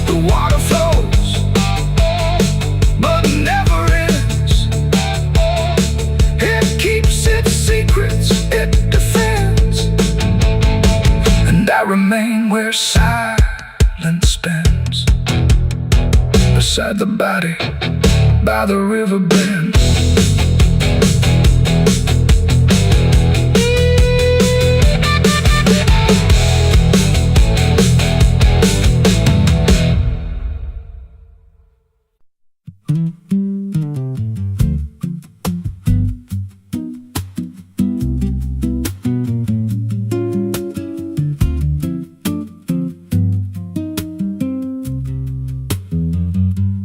The water flows, but never ends. It keeps its secrets, it defends. And I remain where silence bends, beside the body by the river bend.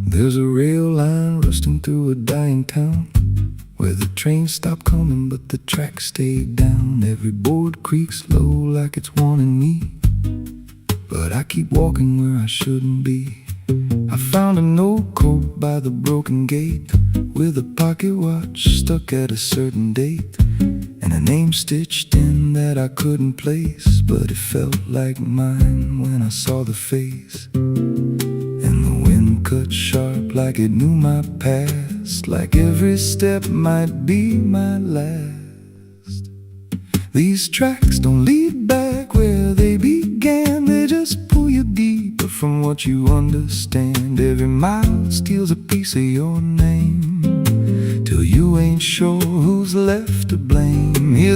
There's a rail line rusting through a dying town, where the trains stop coming but the tracks stay down. Every board creaks low like it's warning me, but I keep walking where I shouldn't be. I found an old coat by the broken gate, with a pocket watch stuck at a certain date, and a name stitched in that I couldn't place, but it felt like mine when I saw the face. And the wind cut sharp like it knew my past, past, like every step might be my last. These tracks don't lead back where they began, they just pull you deeper from what you understand. Every mile steals a piece of your name, till you ain't sure who's left to blame. Hear